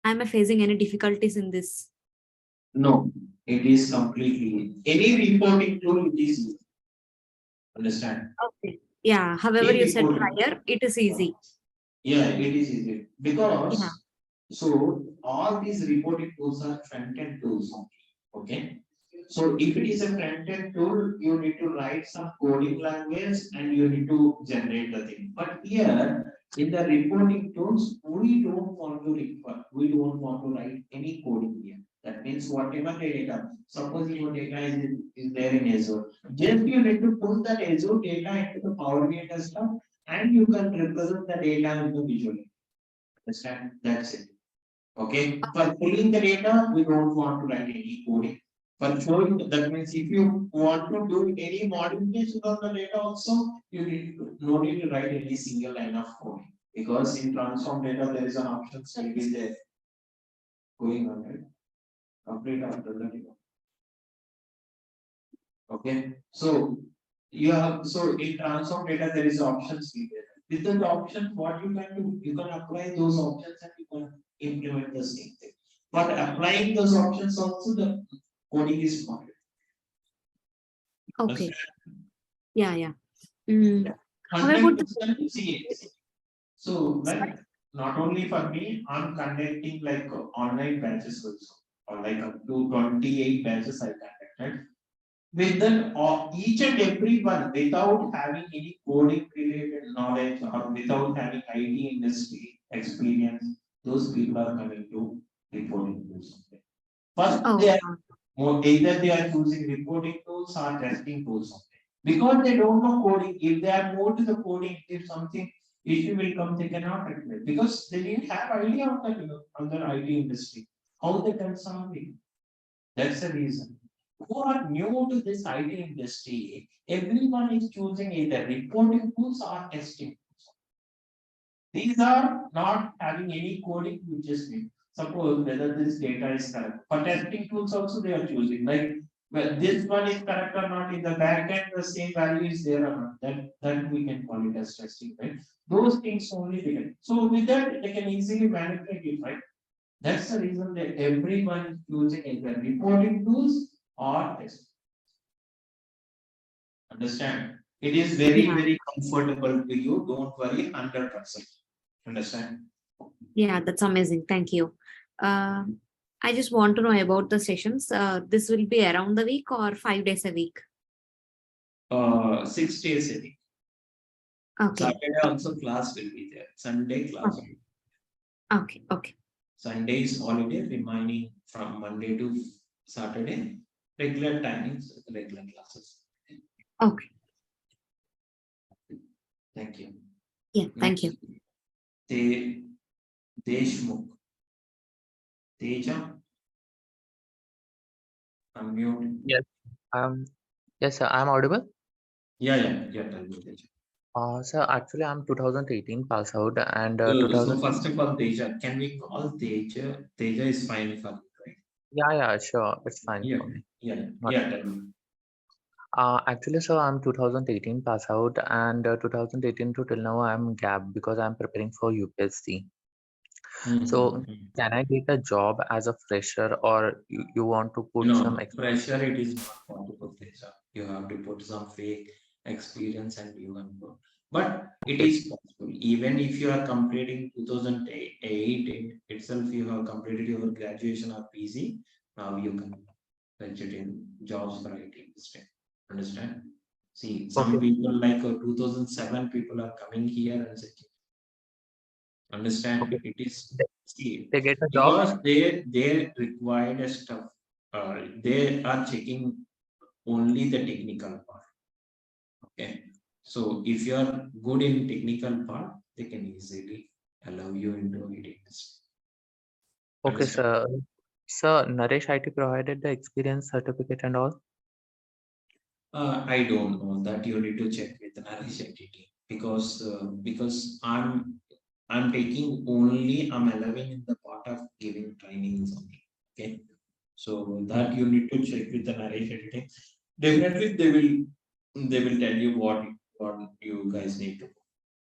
am I facing any difficulties in this? No, it is completely any reporting tool it is easy. Understand? Okay. Yeah. However, Any you said reporting. prior, it is easy. Yeah, it is easy Yeah. because so all these reporting tools are front-end tools only. Okay. So if it is a front-end tool, you need to write some coding language and you need to generate the thing. But here In the reporting tools, we don't want to write any coding here. That means whatever data, suppose your data is there in Azure, just you need to put that Azure data into the Power BI stuff, and you can represent the data into Visual. Understand? That's it. Okay. For pulling the data, we don't want to write any coding. For showing, that means if you want to do any modification on the data also, no need to write any single line of coding. Because in transform data, there is an option still be there. Going on, right? Complete after the data. Okay. So you have, so in transform data, there is options still there. With the options, what you can do, you can apply those options and you can implement the same thing. But applying those options also, the coding is not. Okay. Yeah. Mm, how about the 100% CA. So like not only for me, I'm conducting like online batches also, or like up to 28 batches I conducted. With that, each and every one, without having any coding related knowledge or without having IT industry experience, those people are coming to reporting tools. First, oh they are either they are using reporting tools or testing tools. Because they don't know coding, if they are more to the coding, if something issue will come, they cannot replace because they didn't have idea of that, on the IT industry, how they can solve it. That's the reason. Who are new to this IT industry, everyone is choosing either reporting tools or testing tools. These are not having any coding, you just need. Suppose whether this data is correct. For testing tools also they are choosing, like well, this one is correct or not in the back end, the same value is there or not. That we can call it as testing, right? Those things only they can. So with that, they can easily manipulate it, right? That's the reason that everyone is using either reporting tools or testing. Understand? It is very, very comfortable to you. Don't worry, 100%. Understand? Yeah, that's amazing. Thank you. I just want to know about the sessions. This will be around the week or 5 days a week? 6 days a week. Okay. Saturday also class will be there. Sunday class. Okay. Sunday is holiday, remaining from Monday to Saturday. Regular timings, regular classes. Okay. Thank you. Yeah, thank you. Deshmukh. Teja. Unmute. Yes. Yes, sir. I'm audible. Yeah. Tell me, Teja. Sir, actually, I'm 2018 pass out, and So first of all, Teja, can we call Teja? Teja is fine for you, right? yeah, sure, it's fine Yeah. for me. Tell me. Actually, sir, I'm 2018 pass out, and 2018 to till now I'm gap because I'm preparing for UPSC. So, can I get a job as a fresher, or you want to put some pressure? It is not possible, Teja. You have to put some fake experience and you can go. But it is possible. Even if you are completing 2008 itself, you have completed your graduation or PG, now you can venture in jobs for IT industry. Understand? See, some people like 2007 people are coming here and saying, understand? It is they get a job because they required a stuff. They are checking only the technical part. Okay. So if you are good in technical part, they can easily allow you into it industry. Okay, sir. Sir, Naresh IT provided the experience certificate and all. I don't know that. You need to check with Naresh IT because I'm taking only, I'm allowing in the part of giving trainings only. Okay. So that you need to check with the Naresh editing. Definitely they will tell you what you guys need to do.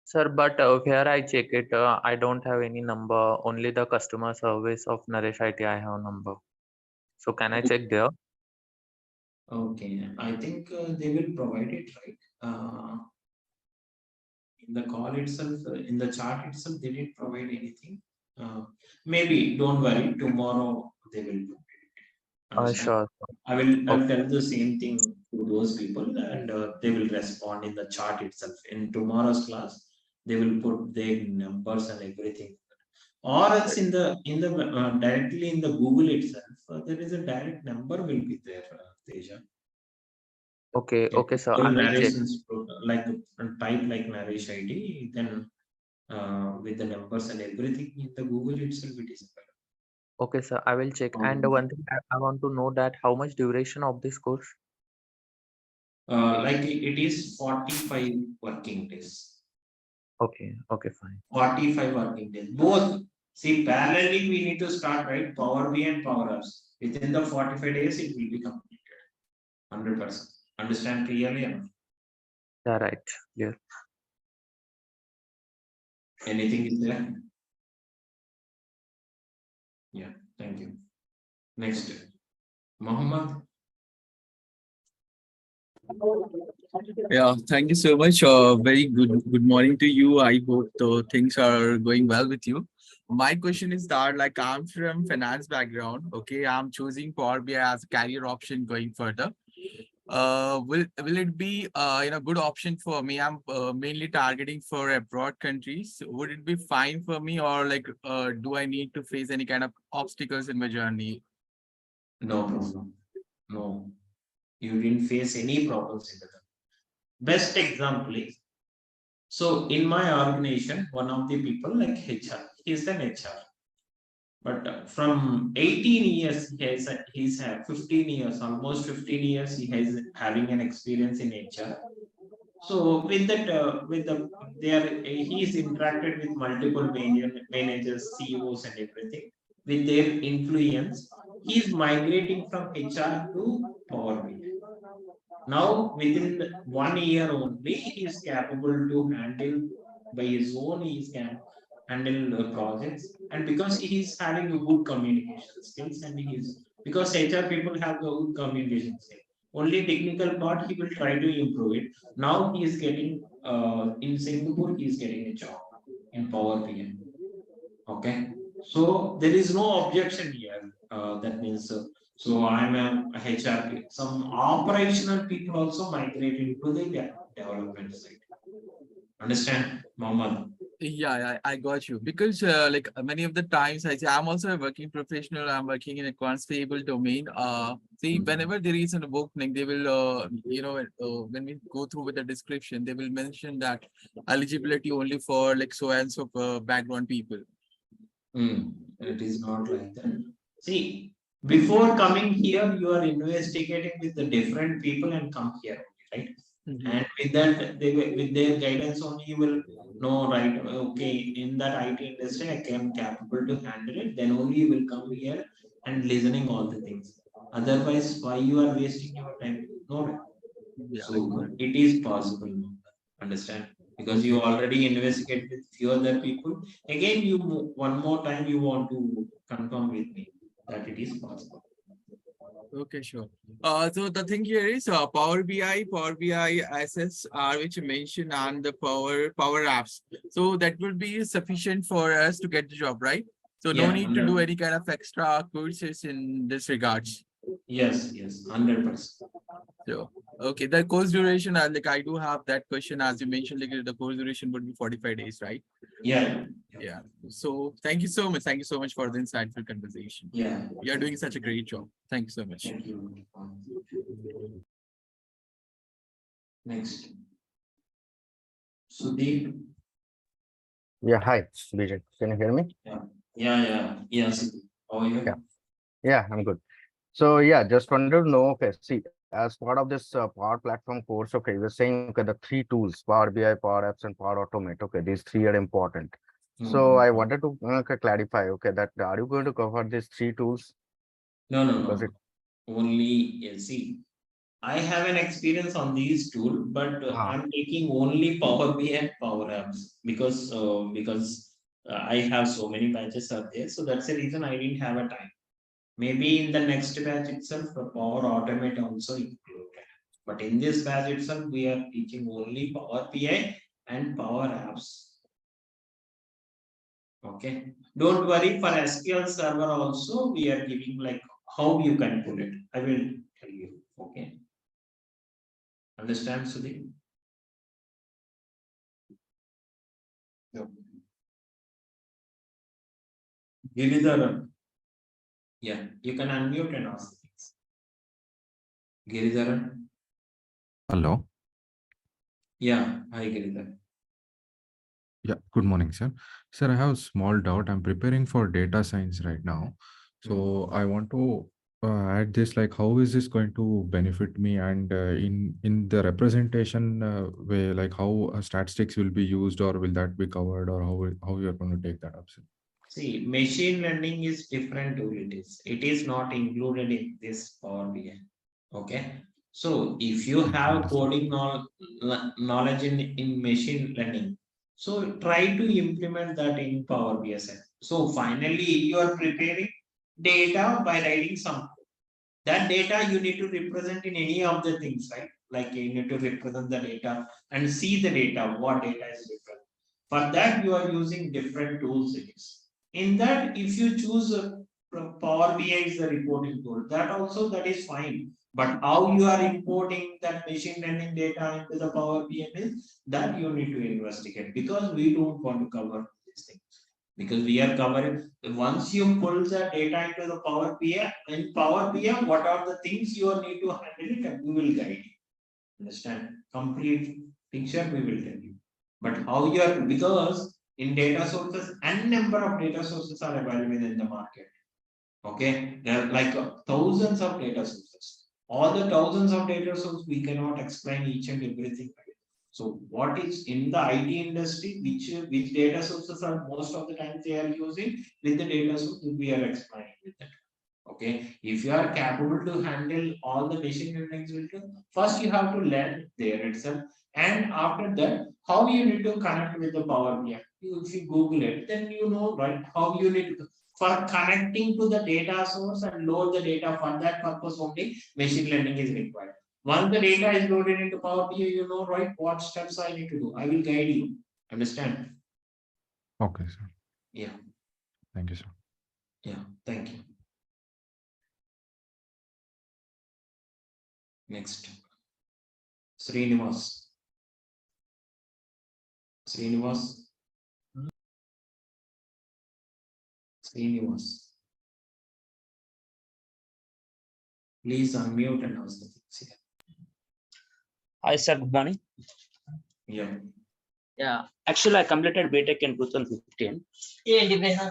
Sir, but here I check it. I don't have any number. Only the customer service of Naresh IT I have number. So can I check there? Okay, I think they will provide it, right? In the call itself, in the chart itself, they didn't provide anything. Maybe don't worry. Tomorrow they will provide it. Understand? Sure. I'll tell the same thing to those people, and they will respond in the chart itself. In tomorrow's class, They will put their numbers and everything. Or else in the directly in the Google itself, there is a direct number will be there, Teja. Okay, okay, sir. I Google will check. narrations like type like Naresh ID, then with the numbers and everything in the Google itself it is available. Okay, sir. I will check. And Okay. one thing I want to know that how much duration of this course? Like it is 45 working days. Okay, okay, fine. 45 working days. Both. See, parallelly we need to start, right? Power BI and Power Apps. Within the 45 days, it will be completed. 100%. Understand clearly enough? Yeah, right. Yeah. Anything is there? Yeah, thank you. Next, Mohammed. Yeah, thank you so much. Very good morning to you. I hope the things are going well with you. My question is that like I'm from finance background. Okay, I'm choosing Power BI as a career option going further. Will it be good option for me? I'm mainly targeting for abroad countries. Would it be fine for me, or like do I need to face any kind of obstacles in my journey? No problem. No, you didn't face any problems in the best example is, so in my organization, one of the people like HR, he's an HR. But from 18 years, he's had 15 years, almost 15 years, he has having an experience in HR. So with that, he's interacted with multiple managers, CEOs, and everything. With their influence, he's migrating from HR to Power BI. Now, within 1 year only, he is capable to handle by his own. He can handle projects, and because he is having a good communication skills, and he is because HR people have a good communication skills. Only technical part he will try to improve it. Now he is getting in Singapore. He is getting a job in Power BI. Okay, so there is no objection here. That means so I'm a HR. Some operational people also migrate into the development side. Understand, Mohammed? Yeah, I got you. Because like many of the times I say I'm also a working professional. I'm working in a quant stable domain. See, whenever there is an opening, they will when we go through with the description, they will mention that eligibility only for like so and so background people. It is not like that. See, before coming here, you are investigating with the different people and come here, right? And with that, with their guidance only, you will know, right? Okay, in that IT industry, I am capable to handle it. Then only you will come here and listening all the things. Otherwise, why you are wasting your time? No, Yeah, so it is possible. Understand? Because you already investigate with few other people. Again, you one more time you want to confirm with me that it is possible. Okay, sure. So the thing here is Power BI assets are which you mentioned, and the Power Apps. So that would be sufficient for us to get the job, right? So no Yeah, need to do any kind of extra courses in this regards. Yes, 100%. So okay, the course duration, like I do have that question as you mentioned, like the course duration would be 45 days, right? Yeah. Yeah. So thank you so much. Thank you so much for the insightful conversation. Yeah. You're doing such a great job. Thank you so much. Thank you. Next. Sudeep. Yeah, hi, Vijay. Can you hear me? Yes. How are you? Yeah, I'm good. So yeah, just wanted to know, okay, see, as part of this Power Platform course, okay, you're saying, okay, the three tools, Power BI, Power Apps, and Power Automate, okay, these three are important. So I wanted to clarify, okay, that are you going to cover these three tools? No. Only see. I have an experience on these tools, but I'm taking only Power BI and Power Apps because I have so many batches out there. So that's the reason I didn't have a time. Maybe in the next batch itself, the Power Automate also included. But in this batch itself, we are teaching only Power BI and Power Apps. Okay. Don't worry, for SQL Server also, we are giving like how you can pull it. I will tell you. Okay. Understand, Sudeep? Giridharan. Yeah, you can unmute and ask things. Giridharan. Hello. Yeah, hi Giridharan. Yeah, good morning, sir. Sir, I have a small doubt. I'm preparing for data science right now. So I want to add this, like, how is this going to benefit me? And in the representation way, like how statistics will be used, or will that be covered, or how you're going to take that up, sir? See, machine learning is different tool it is. It is not included in this Power BI. Okay. So if you have Understood. coding knowledge in machine learning, so try to implement that in Power BI. So finally, you are preparing data by writing some code. That data you need to represent in any of the things, right? Like you need to represent the data and see the data, what data is different. For that, you are using different tools. It is. In that, if you choose Power BI is the reporting tool, that is fine. But how you are importing that machine learning data into the Power BI is that you need to investigate, because we don't want to cover this thing. Because we are covering, once you pull the data into the Power BI, in Power BI, what are the things you need to handle it, and we will guide you. Understand? Complete picture we will tell you. But how you are, because in data sources, n number of data sources are available in the market. Okay, there are like thousands of data sources. All the thousands of data sources, we cannot explain each and everything. So what is in the IT industry, which data sources are most of the time they are using, with the data source we are explaining with that. Okay, if you are capable to handle all the machine learning, first you have to learn there itself, and after that, how you need to connect with the Power BI. If you Google it, then you know, right, how you need to, for connecting to the data source and load the data. For that purpose only, machine learning is required. Once the data is loaded into Power BI, you know, right, what steps I need to do. I will guide you. Understand? Okay, sir. Yeah. Thank you, sir. Yeah. Thank you. Next. Srinivas. Srinivas. Srinivas. Please unmute and ask the things. Hi, sir. Good morning. Yeah. Yeah, actually, I completed BTech in 2015.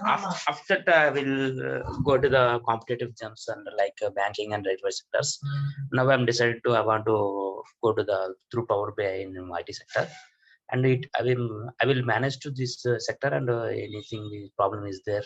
After that, I will go to the competitive exams and like banking and railway sectors. Now I'm decided to I want to go to the through Power BI in IT sector, and I will manage to this sector, and anything problem is there.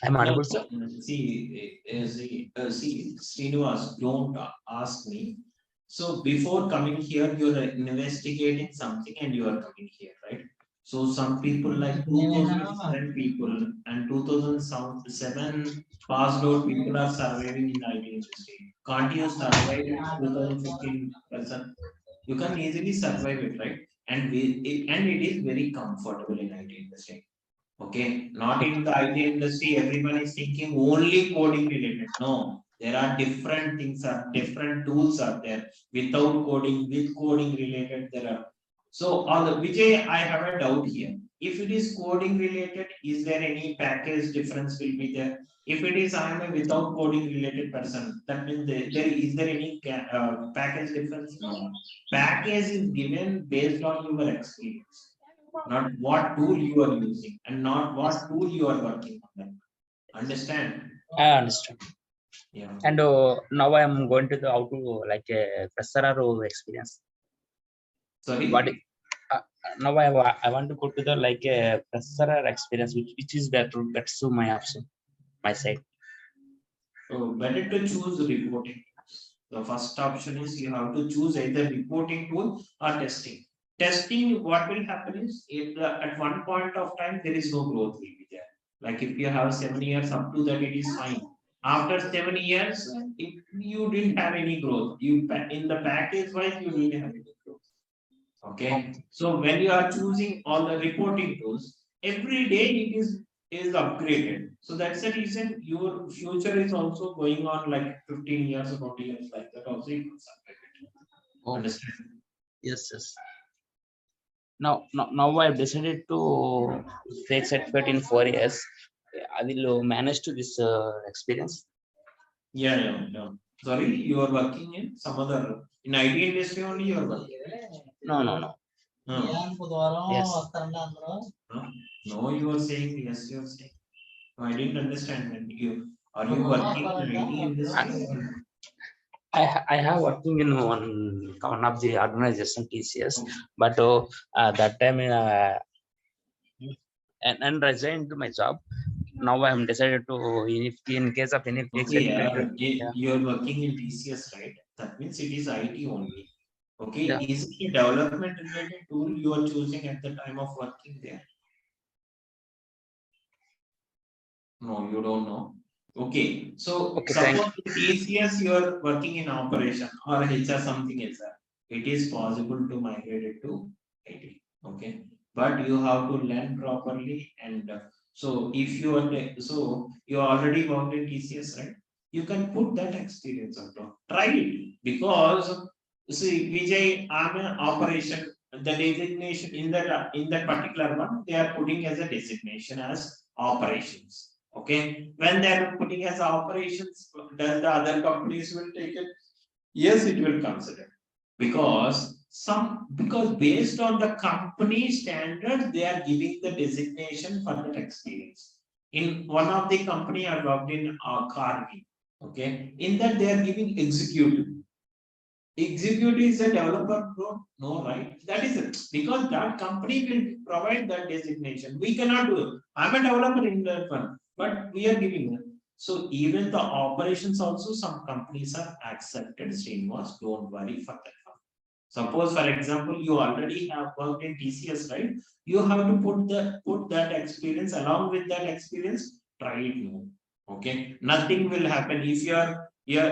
I'm unable, sir. See, Srinivas, don't ask me. So before coming here, you're investigating something and you are coming here, right? So some people like 2007 people and 2007 passed out people are surviving in IT industry. Can't you survive in 2015 person? You can easily survive it, right? And it is very comfortable in IT industry. Okay, not in the IT industry, everyone is thinking only coding related. No, there are different things, are different tools are there. Without coding, with coding related, there are. So on the Vijay, I have a doubt here. If it is coding related, is there any package difference will be there? If it is I am a without coding related person, that means there any package difference? No. Package is given based on your experience, not what tool you are using and not what tool you are working on them. Understand? I understand. Yeah. And now I am going to the how to like a fresher or experience. Sorry. What now I want to go to the like a fresher experience, which is better to my option, my side. So better to choose reporting. The first option is you have to choose either reporting tool or testing. Testing, what will happen is if at one point of time there is no growth will be there. Like if you have 7 years up to that, it is fine. After 7 years, if you didn't have any growth, you in the package wise you didn't have any growth. Okay. So when you are choosing all the reporting tools, every day it is upgraded. So that's the reason your future is also going on like 15 years or 20 years like that. Also, it will Oh, understand? yes. Now I've decided to take certificate in 4 years. I will manage to this experience. Yeah. Sorry, you are working in some other, in IT industry only you are working. No. Yes. No, you are saying yes, you are saying. No, I didn't understand when you are you working in IT industry? I have working in one of the organization TCS, Okay. but that time and resigned to my job. Now I am decided to, if in case of any Okay, yeah. you are working in TCS, right? That means it is IT only. Okay, Yeah. is it a development related tool you are choosing at the time of working there? No, you don't know. Okay, so Okay, thank suppose in TCS you are working in operation or HR something else. It is possible to migrate it to IT. Okay, but you have to learn properly and so if you are so you already worked in TCS, right? You can put that experience on top. Try it because see Vijay, I'm an operation. The designation in that particular one, they are putting as a designation as operations. Okay, when they are putting as operations, does the other companies will take it? Yes, it will consider because because based on the company standard, they are giving the designation for that experience. In one of the company I worked in Cargill, okay, in that they are giving executive. Executive is a developer role? No, right? That is it. Because that company will provide that designation. We cannot do it. I'm a developer in that one, but we are giving it. So even the operations also, some companies are accepted. Srinivas, don't worry for that one. Suppose, for example, you already have worked in TCS, right? You have to put that experience along with that experience. Try it more. Okay, nothing will happen if you are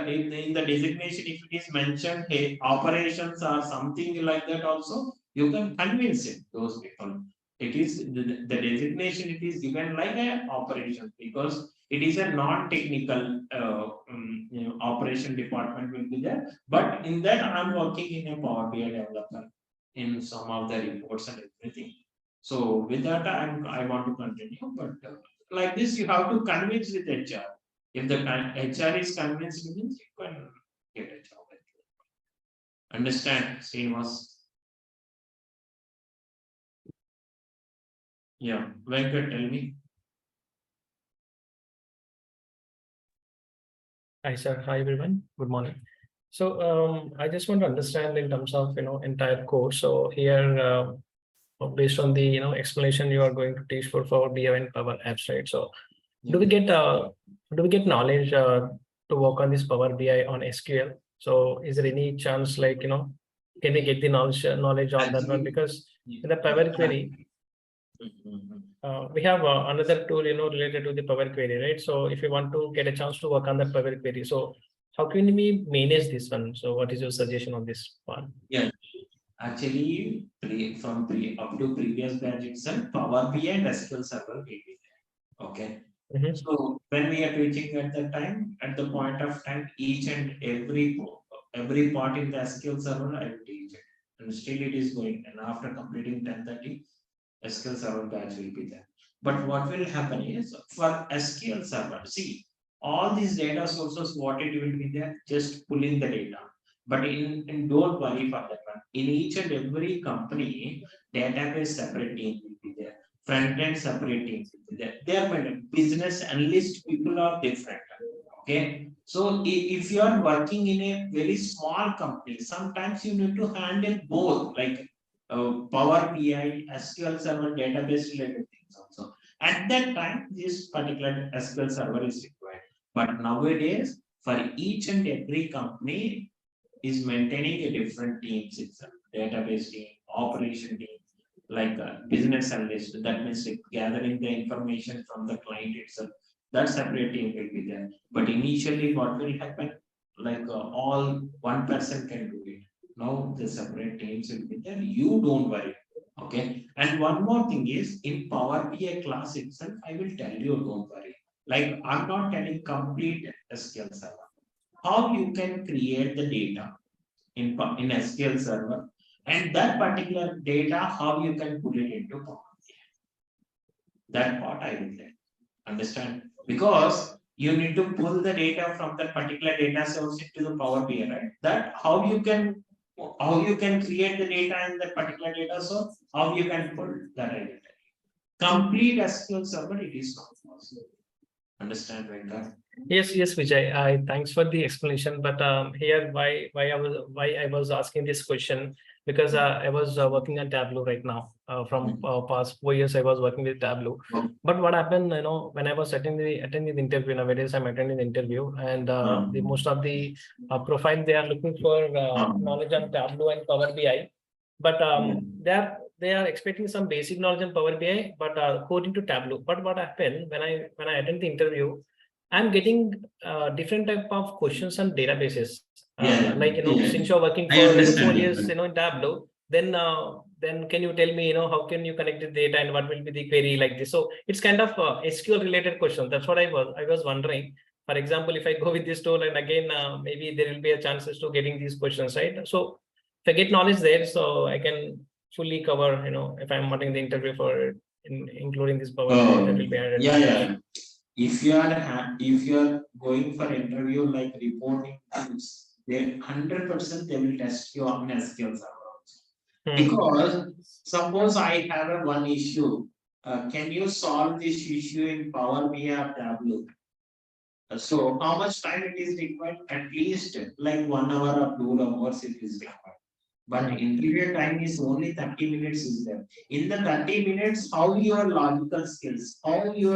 in the designation. If it is mentioned, hey, operations or something like that, also you can convince it. Those people. It is the designation. It is given like a operation because it is a non-technical operation department will be there. But in that, I'm working in a Power BI developer in some of the reports and everything. So with that, I want to continue, but like this, you have to convince with HR. If the HR is convinced, means you can get a job. Understand, Srinivas? Yeah, Venkat, tell me. Hi, sir. Hi, everyone. Good morning. So I just want to understand in terms of, entire course. So here, based on the, explanation you are going to teach for Power BI and Power Apps, right? So do we get knowledge to work on this Power BI on SQL? So is there any chance like, can we get the knowledge on that one? Because in the Power Query, we have another tool, related to the Power Query, right? So if you want to get a chance to work on that Power Query, so how can we manage this one? So what is your suggestion on this one? Yeah, actually, up to previous batch itself, Power BI and SQL Server will be there. Okay. So when we are teaching at the time, at the point of time, each and every part in the SQL Server, I will teach it, and still it is going. And after completing 10:30, SQL Server batch will be there. But what will happen is for SQL Server, see all these data sources, what it will be there, just pulling the data. But in don't worry for that one. In each and every company, database separate team will be there. Front end separate team will be there. They are business analyst people are different. Okay. So if you are working in a very small company, sometimes you need to handle both, like Power BI, SQL Server, database related things also. At that time, this particular SQL Server is required. But nowadays, for each and every company is maintaining a different teams itself, database team, operation team, like a business analyst. That means like gathering the information from the client itself. That separate team will be there. But initially, what will happen? Like all one person can do it. Now the separate teams will be there. You don't worry. Okay. And one more thing is in Power BI class itself, I will tell you, don't worry. Like I'm not telling complete SQL Server. How you can create the data in SQL Server, and that particular data, how you can put it into Power BI. That part I will tell. Understand? Because you need to pull the data from that particular data source into the Power BI, right? That how you can create the data in that particular data source, how you can pull that identity. Complete SQL server, it is not possible. Understand, Venkat? Yes, yes, Vijay. Thanks for the explanation. But here, why I was asking this question, because I was working on Tableau right now. From past 4 years, I was working with Tableau. But what happened, when I was attending the interview, nowadays I'm attending the interview, and the most of the profile they are looking for knowledge on Tableau and Power BI. But they are expecting some basic knowledge on Power BI, but coding to Tableau. But what happened when I attend the interview, I'm getting different type of questions on databases. Like since you're working I for understand 4 years, that. in Tableau, then can you tell me, how can you connect the data and what will be the query like this? So it's kind of SQL related question. That's what I was wondering. For example, if I go with this tool and again maybe there will be a chances to getting these questions, right? So if I get knowledge there, so I can fully cover, if I'm wanting the interview for including this Power BI, that will be added. Yeah. If you are going for interview like reporting tools, they 100% they will test you on SQL server. Because suppose I have a one issue, can you solve this issue in Power BI or Tableau? So how much time it is required? At least like 1 hour or 2 hours it is required. But interview time is only 30 minutes is there. In the 30 minutes, how your logical skills, how you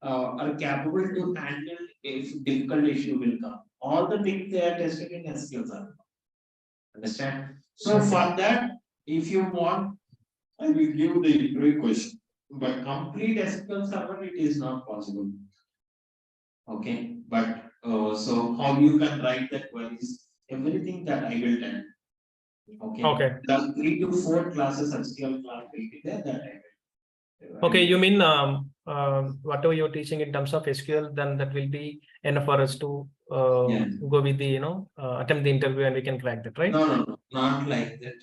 are capable to handle if difficult issue will come. All the things they are tested in skills are. Understand? So for that, if you want, I will give the interview question. But complete SQL server, it is not possible. Okay, but so how you can write the queries, everything that I will tell. Okay. The 3 to 4 classes SQL class will be there that I will. Okay, you mean whatever you're teaching in terms of SQL, then that will be enough for us to go with the attempt the interview and we can crack that, right? No, not like that.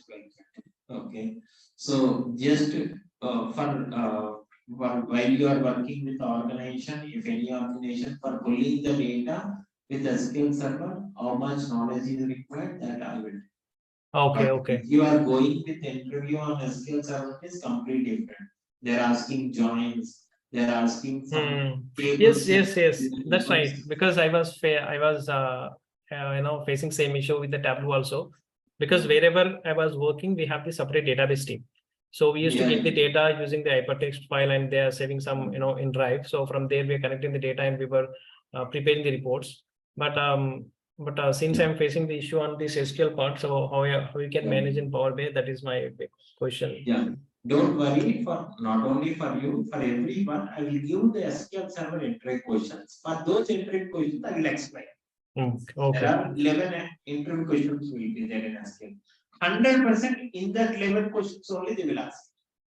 Okay, so just while you are working with the organization, if any organization for pulling the data with the SQL server, how much knowledge is required, that I will. Okay. If you are going with interview on SQL server, is completely different. They're asking joins. They're asking some tables. Yes. That's right. Because I was facing same issue with the Tableau also. Because wherever I was working, we have the separate database team. So we used to get the data using the hypertext file, and they are saving some, in Drive. So from there, we're connecting the data and we were preparing the reports. But since I'm facing the issue on this SQL part, so how you can manage in Power BI, that is my big question. Yeah. Don't worry, for not only for you, for everyone, I will give the SQL server entry questions. For those entry questions, I will explain. Okay. There are 11 interview questions will be there in SQL. 100% in that 11 questions only they will ask.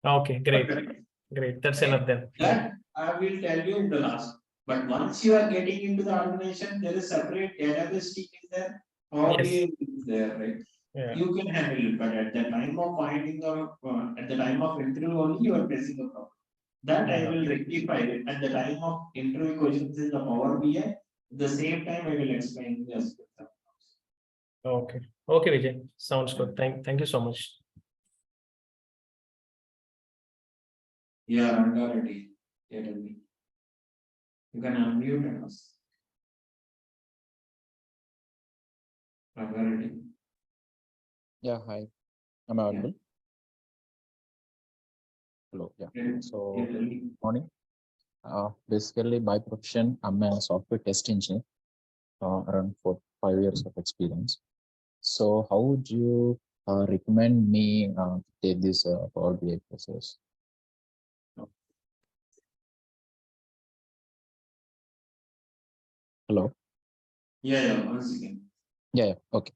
Okay, great. That's enough then. That I will tell you in the last. But once you are getting into the organization, there is separate database team is there, or is there, right? Yeah. You can handle it, but at the time of finding at the time of interview only you are facing a problem. That I will rectify it at the time of interview questions in the Power BI. The same time I will explain this. Okay, Vijay. Sounds good. Thank you so much. Yeah, already. Yeah, tell me. You can unmute us. Already. Yeah, hi. Am I audible? Hello. Yeah. So, morning. Basically, by profession, I'm a software test engineer, around 4-5 years of experience. So, how would you recommend me take this Power BI process? Hello. Yeah. Once again. Yeah. Okay.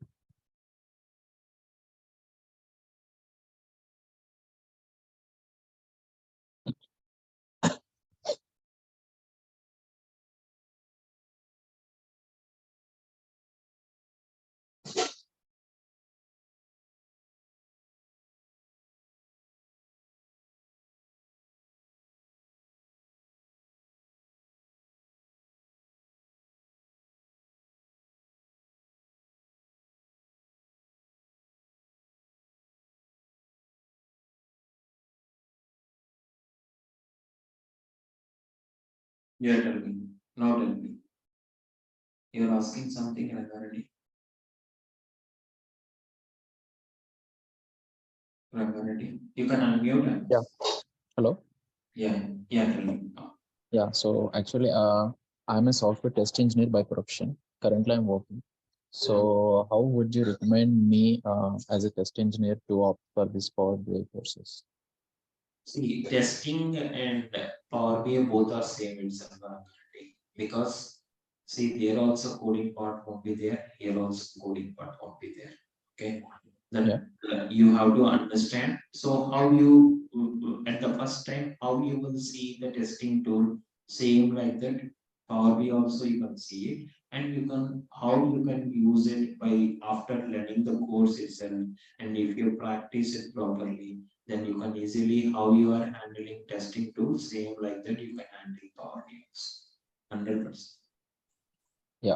Yeah, tell me. Now tell me. You're asking something Rangareddy. Rangareddy, you can unmute him. Yeah. Hello. Yeah, tell me. Yeah. So actually, I'm a software test engineer by profession. Currently, I'm working. So how would you recommend me as a test engineer to opt for this Power BI courses? See, testing and Power BI both are same itself, because see, there also coding part won't be there, here also coding part won't be there. Okay, then you have to understand. So how you at the first time, how you will see the testing tool same like that. Power BI also you can see it, and you can how you can use it by after learning the course itself, and if you practice it properly, then you can easily how you are handling testing tools, same like that you can handle Power BI. 100%. Yeah.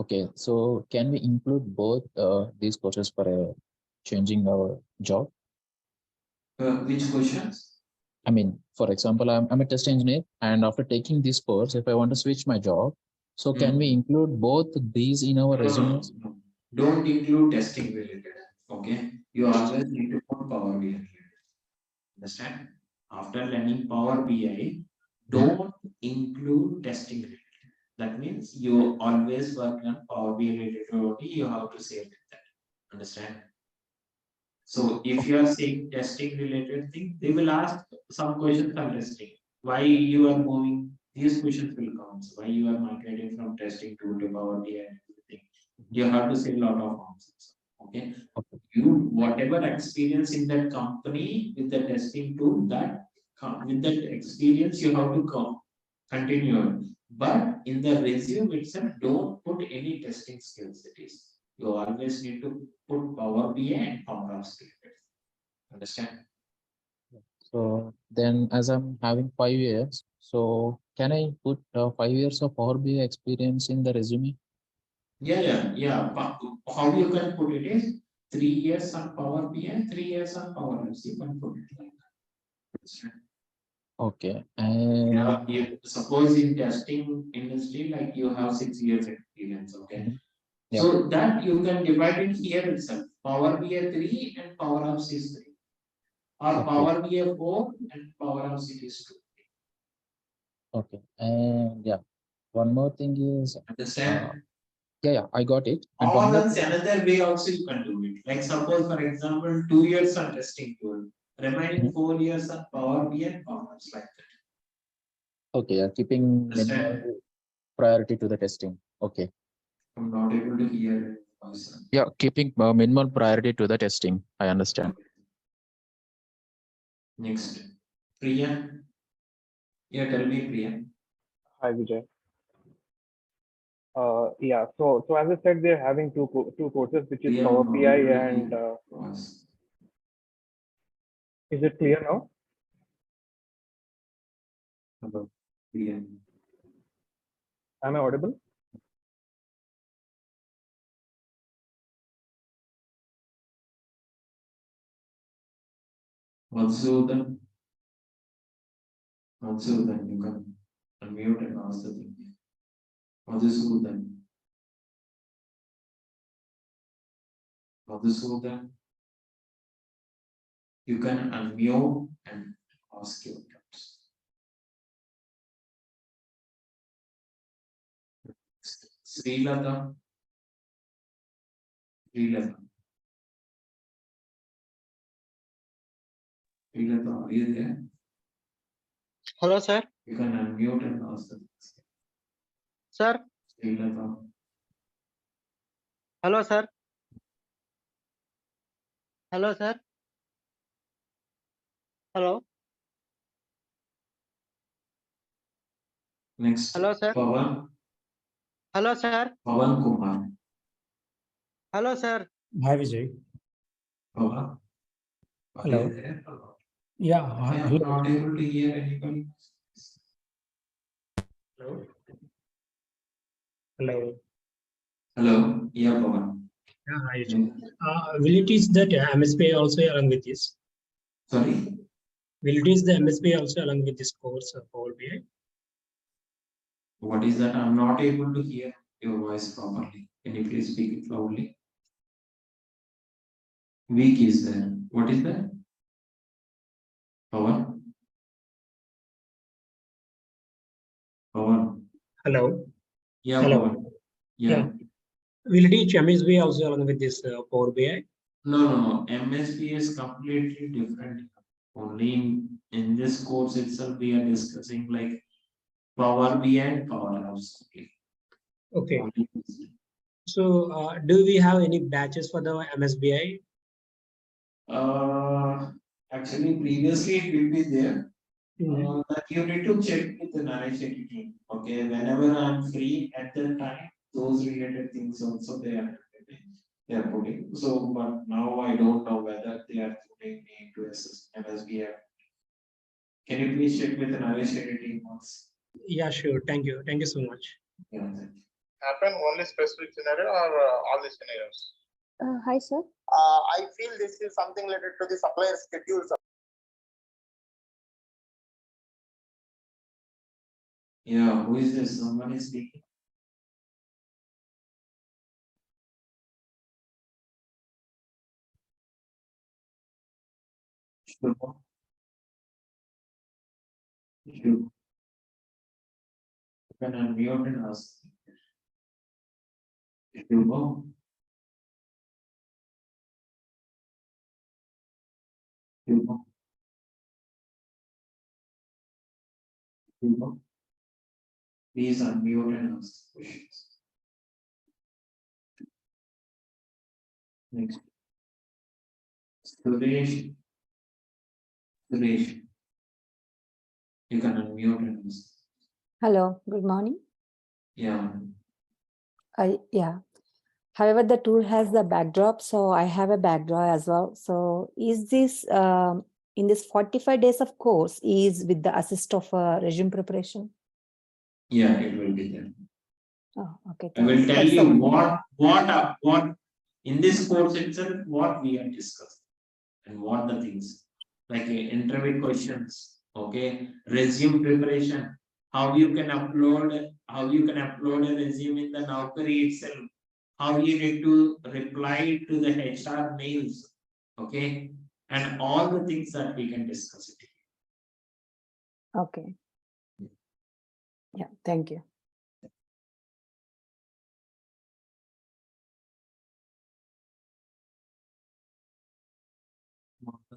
Okay. So can we include both these courses for changing our job? Which questions? I mean, for example, I'm a test engineer, and after taking this course, if I want to switch my job, so can we include both these in our resumes? No. Don't include testing related. Okay, you always need to put Power BI related. Understand? After learning Power BI, don't include testing related. That means you always work on Power BI related only. You have to say that. Understand? So if you are saying testing related thing, they will ask some questions on testing. Why you are moving? These questions will come. So why you are migrating from testing tool to Power BI and everything. You have to say a lot of answers. Okay. You whatever experience in that company with the testing tool, that with that experience you have to continue. But in the resume itself, don't put any testing skills. It is. You always need to put Power BI and Power Apps. Understand? So then, as I'm having 5 years, so can I put 5 years of Power BI experience in the resume? Yeah. How you can put it is 3 years on Power BI, 3 years on Power Apps. You can put it like that. Understand? Okay. And Yeah, if suppose in testing industry, like you have 6 years experience, okay. Yeah. So that you can divide it here itself. Power BI 3 and Power Apps is 3. Or Power BI 4 and Power Apps it is 2. Okay. And yeah, one more thing is, Understand? yeah, I got it. And Or one more else another way also you can do it. Like suppose for example, 2 years on testing tool, remaining 4 years on Power BI and Power Apps like that. Okay, keeping minimal Understand? priority to the testing. Okay. I'm not able to hear it. Yeah, keeping minimal priority to the testing. I understand. Next, Priya. Yeah, tell me, Priya. Hi, Vijay. Yeah, so as I said, they're having two courses, which is Priya, Power I'm not BI able to and hear us. is it clear now? Hello, Priya. Am I audible? Madhusudan, you can unmute and ask the thing. Madhusudan, you can unmute and ask your doubts. Srilata. Srilata, are you there? Hello, sir. You can unmute and ask the things. Sir. Srilata. Hello, sir. Hello, sir. Hello. Next. Hello, sir. Pawan. Hello, sir. Pawan Kumar. Hello, sir. Hi, Vijay. Pawan. Hello. Yeah. I am not able to hear anybody. Hello. Hello. Hello. Yeah, Pawan. Yeah, hi. Will it is that MSP also along with this? Sorry. Will it is the MSP also along with this course of Power BI? What is that? I'm not able to hear your voice properly. Can you please speak it loudly? Weak is there. What is that? Power? Power. Hello. Yeah, Hello. Power. Yeah. Will you teach MSB also along with this Power BI? No. MSP is completely different. Only in this course itself, we are discussing like Power BI and Power Apps. Okay. So, do we have any batches for the MSBI? Actually, previously it will be there. But you need to check with the Narayana team. Okay, whenever I'm free at that time, those related things also they are putting. So, but now I don't know whether they are putting me into MSBI. Can you please check with the Narayana team once? Yeah, sure. Thank you. Thank you so much. Yeah, thank you. Happen only specific scenario or all the scenarios? Hi, sir. I feel this is something related to the supplier schedules. Yeah, who is this? Someone is speaking. Shubham. You can unmute and ask. Shubham. Shubham. Shubham. Please unmute and ask questions. Next. Suresh. Suresh. You can unmute and ask. Hello, good morning. Yeah. Yeah. However, the tool has the backdrop, so I have a backdrop as well. So is this in this 45 days of course is with the assist of resume preparation? Yeah, it will be there. Oh, okay. I will thanks. tell That's you the- what in this course itself, what we are discussing and what the things like interview questions, okay, resume preparation, how you can upload a resume in the Naukri itself, how you need to reply to the HR mails, okay, and all the things that we can discuss it. Okay. Yeah, thank you.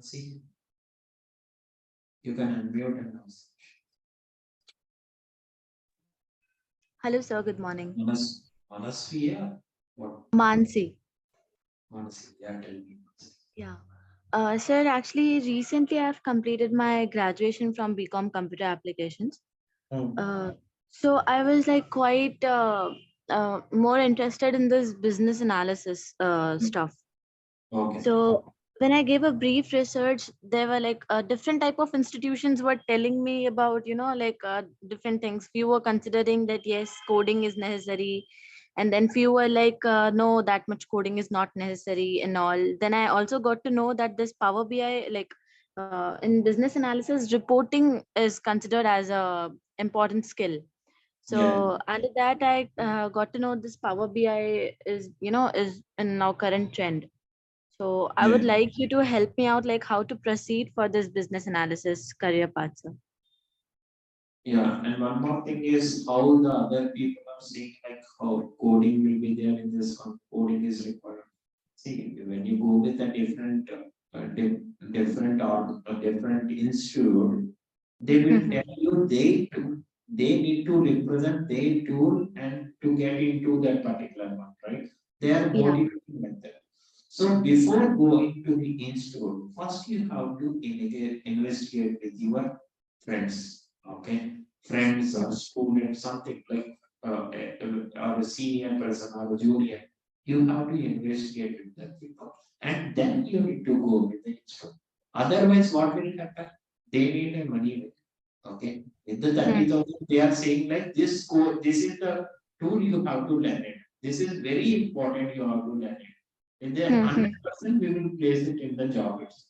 See, you can unmute and ask. Hello, sir. Good morning. Manasviya, what? Mansi. Manasi, yeah, tell me. Yeah. Sir, actually, recently I've completed my graduation from BCom Computer Applications. So I was like quite more interested in this business analysis stuff. Okay. So when I gave a brief research, there were like different type of institutions were telling me about, like different things. Few were considering that yes, coding is necessary. And then few were like, no, that much coding is not necessary and all. Then I also got to know that this Power BI, like in business analysis, reporting is considered as a important skill. So under that, I got to know this Power BI is, is in now current trend. So I would like you to help me out, like how to proceed for this business analysis career path, sir. Yeah, and one more thing is how the other people are saying like how coding will be there in this one, coding is required. See, when you go with a different different institute, they will tell you they need to represent their tool and to get into that particular one, right? They are motivating like that. So before going to the institute, first you have to investigate with your friends, okay? Friends or students, something like or a senior person or a junior. You have to investigate with them people, and then you need to go with the institute. Otherwise, what will happen? They need a money. Okay, with the 30,000, they are saying like this code, this is the tool you have to learn it. This is very important. You have to learn it. And then 100% we will place it in the job itself.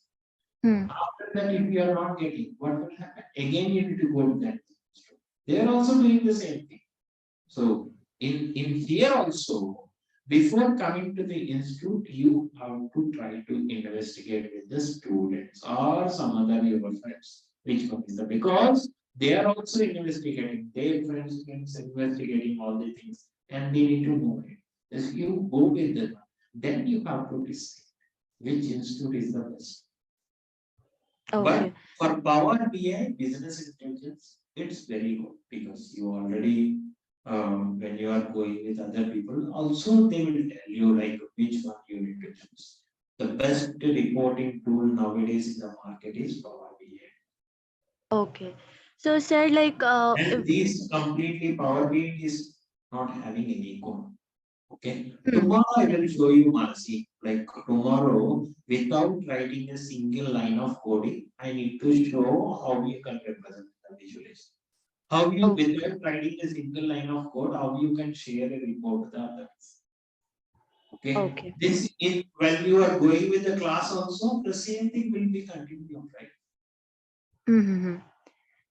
After that, if you are not getting, what will happen? Again, you need to go to that. They are also doing the same thing. So in here also, before coming to the institute, you have to try to investigate with the students or some other your friends, which one is the, because they are also investigating, their friends investigating all the things, and they need to know it. If you go with them, then you have to decide which institute is the best. Okay. But for Power BI, business intelligence, it's very good because you already, when you are going with other people, also they will tell you like which one you need to choose. The best reporting tool nowadays in the market is Power BI. Okay. So sir, like And these completely Power BI is not having any code. Okay. Tomorrow I will show you Manasi. Like tomorrow, without writing a single line of coding, I need to show how you can represent the visualization. How you, without writing a single line of code, how you can share a report to the others. Okay. Okay. This is when you are going with the class also, the same thing will be continued, right? Mm-hmm.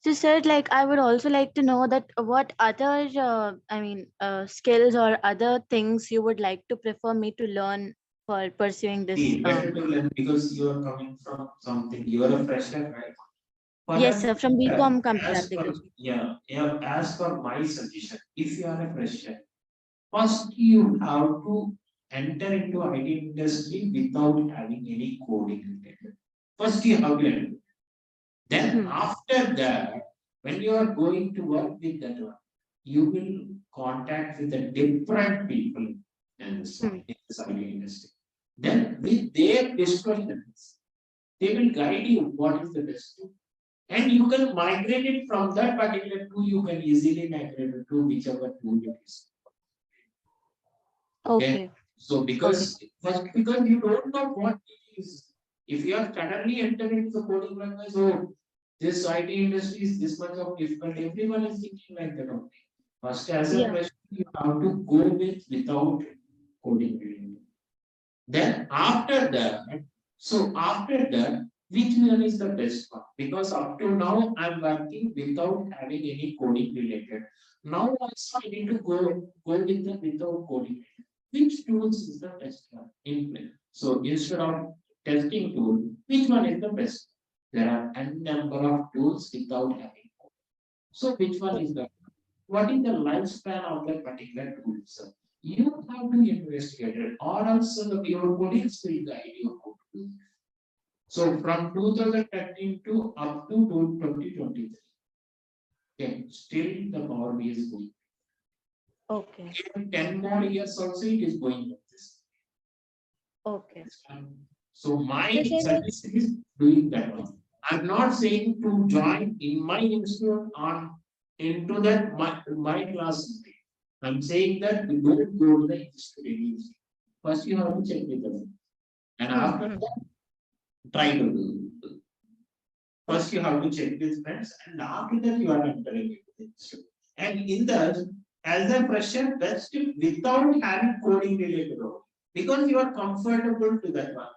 So sir, like I would also like to know that what other, skills or other things you would like to prefer me to learn for pursuing this. See, better to learn because you are coming from something, you are a fresher, right? Yes, sir, from BCom computer application. As per my suggestion, if you are a fresher, first you have to enter into IT industry without having any coding related. First you have to enter. Then after that, when you are going to work with that one, you will contact with the different people in this IT industry. Then with their discussions, they will guide you what is the best tool. And you can migrate it from that particular tool, you can easily migrate it to whichever tool it is. Okay. So because first, because you don't know what it is. If you are suddenly entering into the coding language, oh, this IT industry is this much of difficult, everyone is thinking like that only. First, as a question, you have to go with without coding. Then after that, which one is the best one? Because up to now, I'm working without having any coding related. Now also I need to go with the without coding. Which tools is the best one in play? So instead of testing tool, which one is the best? There are a number of tools without having coding. So which one is the? What is the lifespan of that particular tool? So you have to investigate it, or else your colleagues will guide you how to do it. So from 2013 to up to 2023, okay, still the Power BI is going. Okay. Even 10 more years also it is going like this. Okay. So my suggestion is doing that one. I'm not saying to join in my institute on into that my class. I'm saying that we don't go to the institute. First you have to check with them. And after that, try to do. First you have to check with friends, and after that you are entering into the institute. And in the as a fresher, best without having coding related role. Because you are comfortable to that one.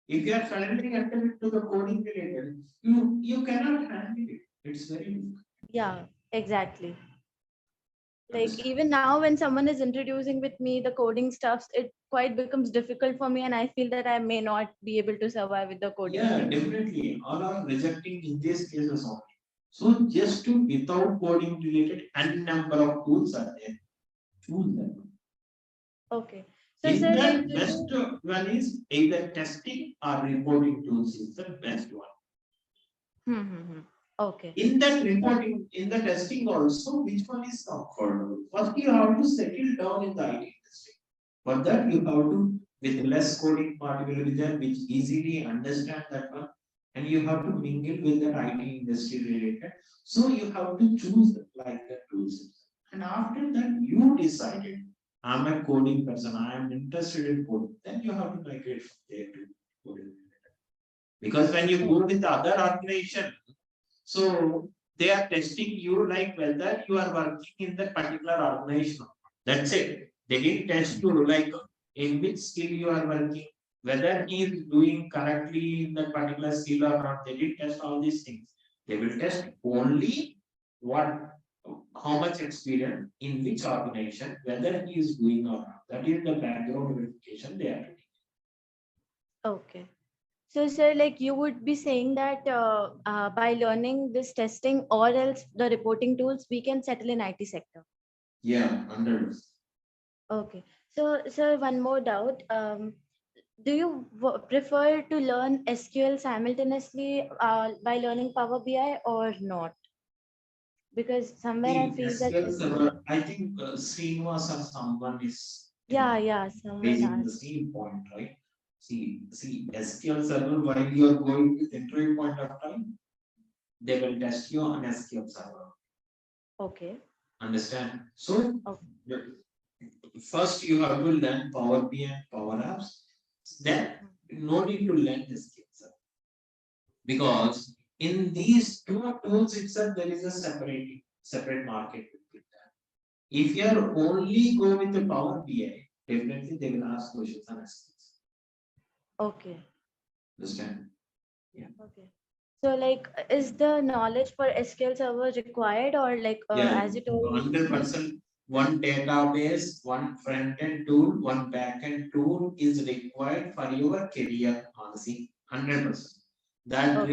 If you are suddenly entering into the coding related, you cannot handle it. It's very difficult. Yeah, exactly. Like even now when someone is introducing with me the coding stuffs, it quite becomes difficult for me and I feel that I may not be able to survive with the coding. Yeah, definitely. All are rejecting in these cases only. So just to without coding related, and number of tools are there. Choose them. Okay. So In sir, that like, best one is either testing or reporting tools is the best one. Okay. In that reporting, in the testing also, which one is comfortable? First, you have to settle down in the IT industry. For that, you have to, with less coding part will be there, which easily understand that one, and you have to mingle with the IT industry related. So you have to choose like the tools. And after that, you decided, I'm a coding person, I am interested in coding. Then you have to migrate from there to coding. Because when you go with the other organization, so they are testing you like whether you are working in that particular organization. That's it. They didn't test you like in which skill you are working, whether he is doing correctly in that particular skill or not. They didn't test all these things. They will test only what how much experience in which organization, whether he is doing or not. That is the background verification they are doing. Okay. So, sir, like you would be saying that by learning this testing or else the reporting tools, we can settle in IT sector. Yeah, 100%. Okay. So, sir, one more doubt. Do you prefer to learn SQL simultaneously by learning Power BI or not? Because somewhere I feel that SQL SQL. Server, I think Srinivas or someone is Yeah, someone raising the asked. same point, right? See, SQL Server, while you are going with interview point of time, they will test you on SQL Server. Okay. Understand? So, first you have to learn Power BI and Power Apps. Then, no need to learn SQL Server. Because in these two tools itself, there is a separate market between them. If you are only go with the Power BI, definitely they will ask questions on SQL. Okay. Understand? Yeah. Okay. So, like, is the knowledge for SQL Server required, or like, as you told? 100%. One database, one front-end tool, one back-end tool is required for your career, Manasi. 100%. That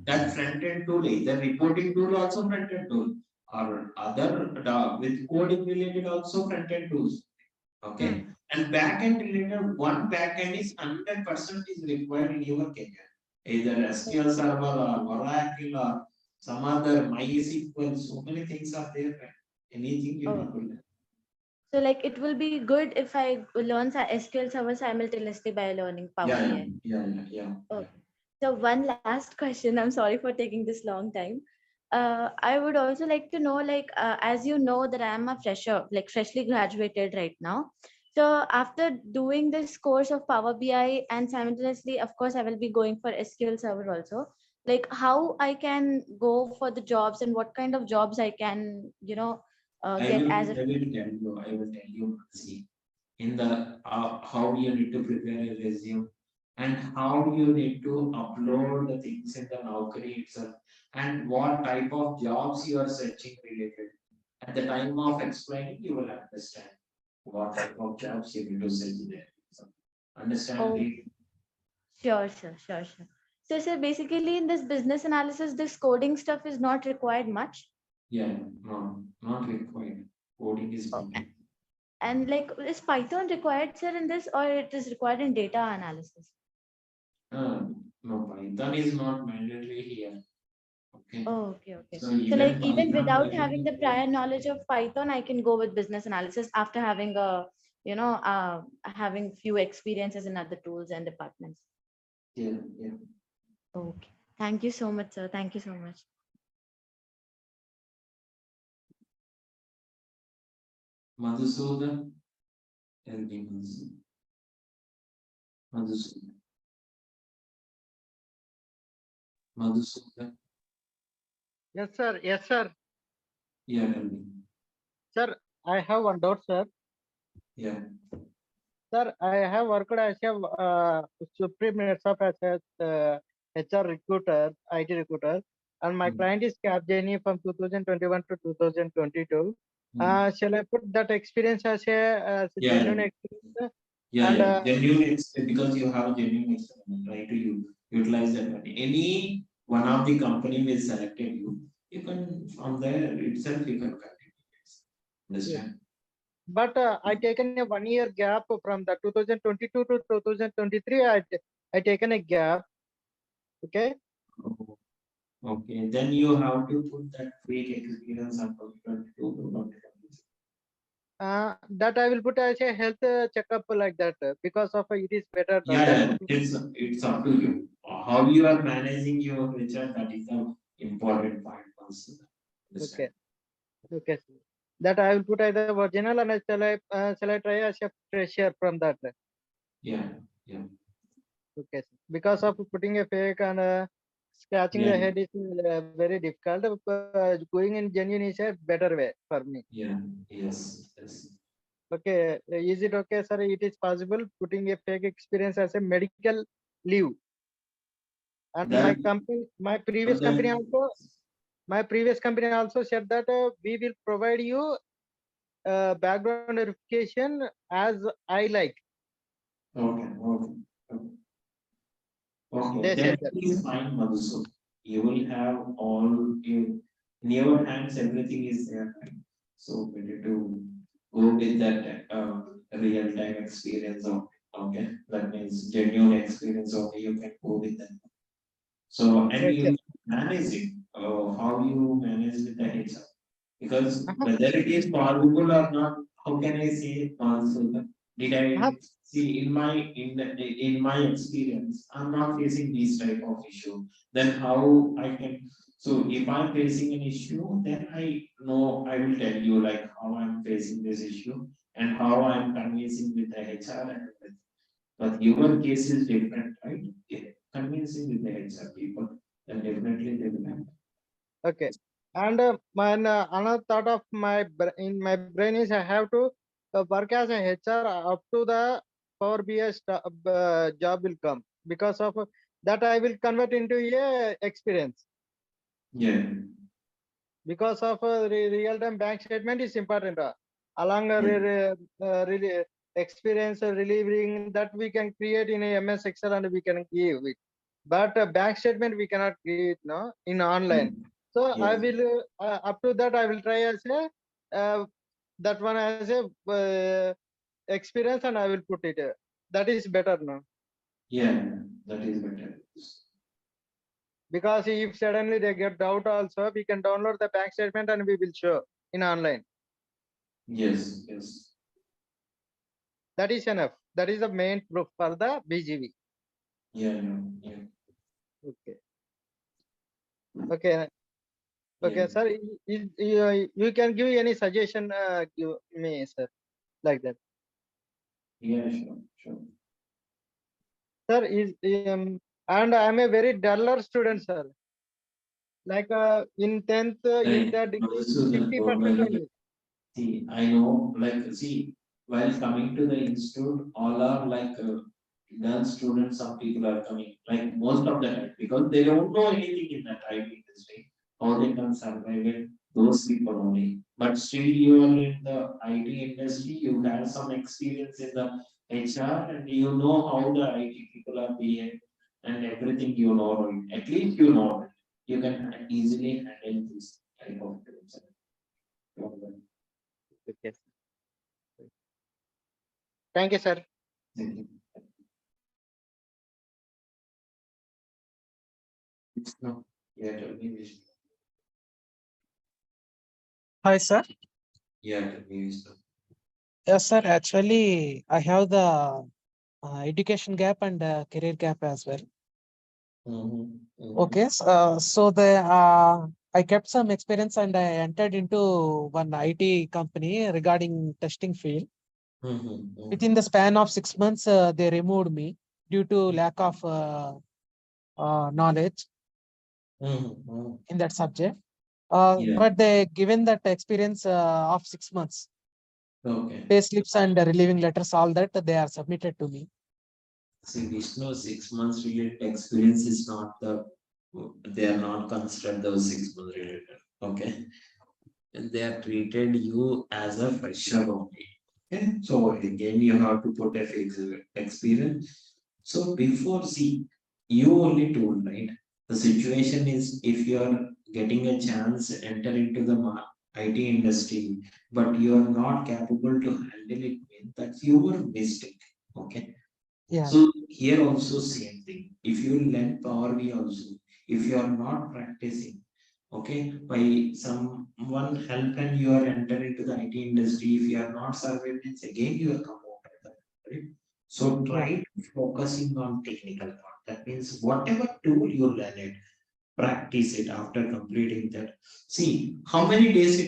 that front-end tool, either reporting tool also front-end tool, or other with coding related also front-end tools. Okay. And back-end related, one back-end is 100% is required in your career. Either SQL Server or Oracle or some other MySQL, so many things are there. Right? Anything you have to learn. So, like, it will be good if I learn SQL Server simultaneously by learning Power BI. Yeah. Okay. So, one last question. I'm sorry for taking this long time. I would also like to know, like, as you know, that I am a fresher, like freshly graduated right now. So, after doing this course of Power BI and simultaneously, of course, I will be going for SQL Server also. Like, how I can go for the jobs and what kind of jobs I can, get as a. I will tell you, see, in the how you need to prepare a resume and how you need to upload the things in the Naukri itself and what type of jobs you are searching related. At the time of explaining, you will understand what type of jobs you need to search there. So, understand it? Sure. So, sir, basically in this business analysis, this coding stuff is not required much. Yeah, no, not required. Coding is Okay. And like, is Python required, sir, in this, or it is required in data analysis? no, Python is not mandatory here. Okay. Oh, okay. So like, even Python without will having the prior knowledge of Python, I can go with business analysis after having having few experiences in other tools and departments. Yeah. Okay. Thank you so much, sir. Thank you so much. Madhusudan. Madhusudan. Yes, sir. Yes, sir. Yeah, tell me. Sir, I have one doubt, sir. Yeah. Sir, I have worked as a Supreme Netsoft as a HR recruiter, IT recruiter, and my client is Capgemini from 2021 to 2022. Shall I put that experience as a genuine experience? Yeah, genuine because you have genuine experience, try to utilize that one. Any one of the company will selected you. You can from there itself you can continue. Understand? But I taken a 1 year gap from the 2022 to 2023. I taken a gap. Okay. Okay, then you have to put that fake experience on 2022 to 2023. That I will put as a health checkup like that because of it is better. Yeah, it's up to you. How you are managing your HR, that is the important part also. Okay. Okay. That I will put either original and shall I try as a fresher from that? Yeah. Okay. Because of putting a fake and scratching the head is very difficult. Going in genuine is a better way for me. Yeah. Yes. Okay. Is it okay, sir? It is possible putting a fake experience as a medical leave. And my company, my previous company also, my previous company also said that we will provide you background verification as I like. Okay, okay. Okay, They then said that. it is fine, Madhusu. You will have all in your hands, everything is there. Right? So better to go with that real time experience of okay. That means genuine experience of you can go with that. So and Yes, you manage it, how you manage with the HR. Because whether it is possible or not, how can I say it possible? Did I see in my experience, I'm not facing these type of issue. Then how I can so if I'm facing an issue, then I know I will tell you like how I'm facing this issue and how I'm convincing with the HR and everything. But your case is different, right? Yeah, convincing with the HR people, then definitely they will have. Okay. And another thought of in my brain is I have to work as a HR up to the Power BI job will come. Because of that, I will convert into a experience. Yeah. Because of real-time bank statement is important. Along experience relieving that we can create in a MS Excel and we can give it. But bank statement we cannot create no in online. So I will up to that I will try as a that one as a experience and I will put it. That is better now. Yeah, that is better. Because if suddenly they get doubt also, we can download the bank statement and we will show in online. Yes, yes. That is enough. That is the main proof for the BGV. Yeah, yeah. Okay. Okay. Okay, sir. You can give any suggestion give me, sir, like that. Yeah, sure. Sir, and I'm a very duller student, sir. Like in 10th, in that degree, 50% only. See, I know, like, see, while coming to the institute, all are like girl students, some people are coming, like most of the time, because they don't know anything in that IT industry, how they can survive it, those people only. But still, you are in the IT industry, you have some experience in the HR, and you know how the IT people are behaving, and everything you know, at least you know it. You can easily handle this type of things. Okay. Thank you, sir. Thank you. No, yeah, tell me this. Hi, sir. Yeah, tell me this. Yes, sir. Actually, I have the education gap and career gap as well. Okay. So I kept some experience and I entered into one IT company regarding testing field. Within the span of 6 months, they removed me due to lack of knowledge in that subject. But they given that experience of 6 months. Okay. Pay slips and relieving letters, all that they are submitted to me. See, Vishnu, 6 months related experience is not they are not considered those 6 months related. Okay. And they are treated you as a fresher only. Okay. So again, you have to put a fixed experience. So before, see, you only told, right? The situation is if you are getting a chance enter into the IT industry, but you are not capable to handle it, that's your mistake. Okay. Yeah. So here also same thing. If you learn Power BI also, if you are not practicing, okay, by someone help and you are enter into the IT industry, if you are not survived, it's again you are come out of that, right? So try focusing on technical part. That means whatever tool you learn it, practice it after completing that. See how many days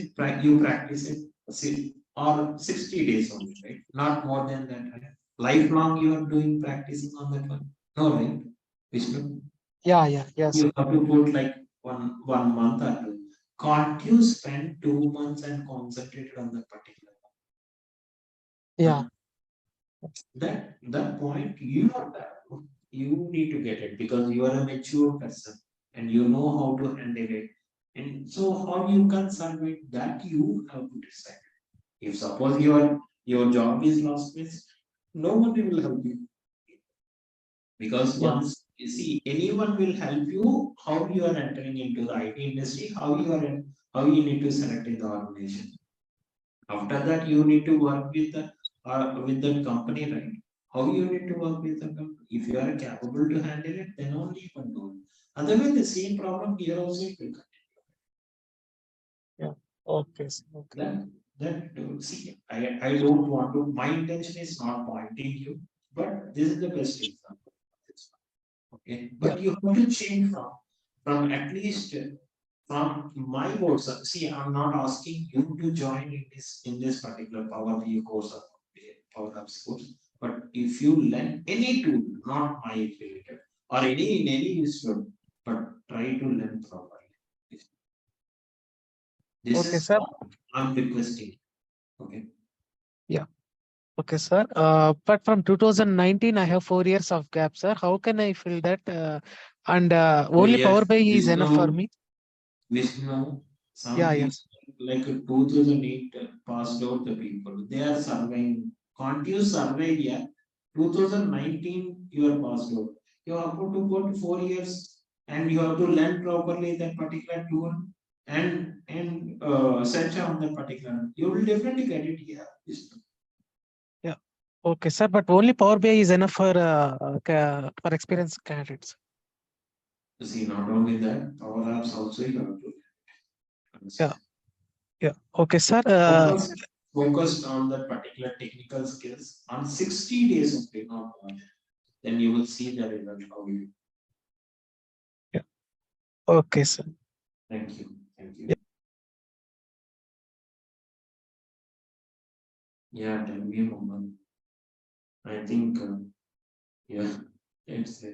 you practice it. See, or 60 days only, right? Not more than that, right? Lifelong you are doing practicing on that one. No, right? Vishnu? Yeah. Yes. You have to put like one month or two. Can't you spend 2 months and concentrate on the particular one? Yeah. That point you need to get it because you are a mature person and you know how to handle it. And so how you can survive that you have to decide. If suppose your job is lost, means nobody will help you. Because once you see anyone will help you, how you are entering into the IT industry, how you need to select in the organization. After that, you need to work with the company, right? How you need to work with the company. If you are capable to handle it, then only you can do it. Otherwise, the same problem here also it will continue. Yeah. Okay. Okay. See, I don't want to. My intention is not pointing you, but this is the best example. Okay, but you have to change from at least from my course. See, I'm not asking you to join in this particular Power BI course or Power Apps course. But if you learn any tool, not my related, or any institute, but try to learn properly. This Okay, is sir. what I'm requesting. Okay. Yeah. Okay, sir. But from 2019, I have 4 years of gap, sir. How can I fill that? And only yes, Power BI is enough for Vishnu, me. Vishnu, some Yeah, people like 2008 passed out the people. They are surviving. Can't you survive here? 2019, you are passed out. You have to go to 4 years and you have to learn properly that particular tool and search on that particular. You will definitely get it here. Yeah. Okay, sir. But only Power BI is enough for experienced candidates. See, not only that, Power Apps also you have to. Yeah. Yeah. Okay, sir. Focused on the particular technical skills on 60 days of training, not more. Then you will see the result how you. Yeah. Okay, sir. Thank you. Thank you. Yeah. Yeah, tell me a moment. I think, yeah, it's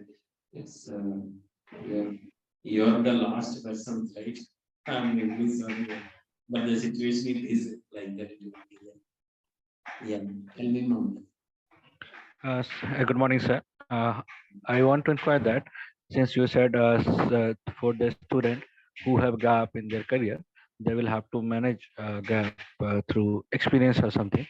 you're the last person, right? I'm really sorry, but the situation is like that. Yeah, tell me a moment. Good morning, sir. I want to inquire that since you said for the student who have gap in their career, they will have to manage gap through experience or something.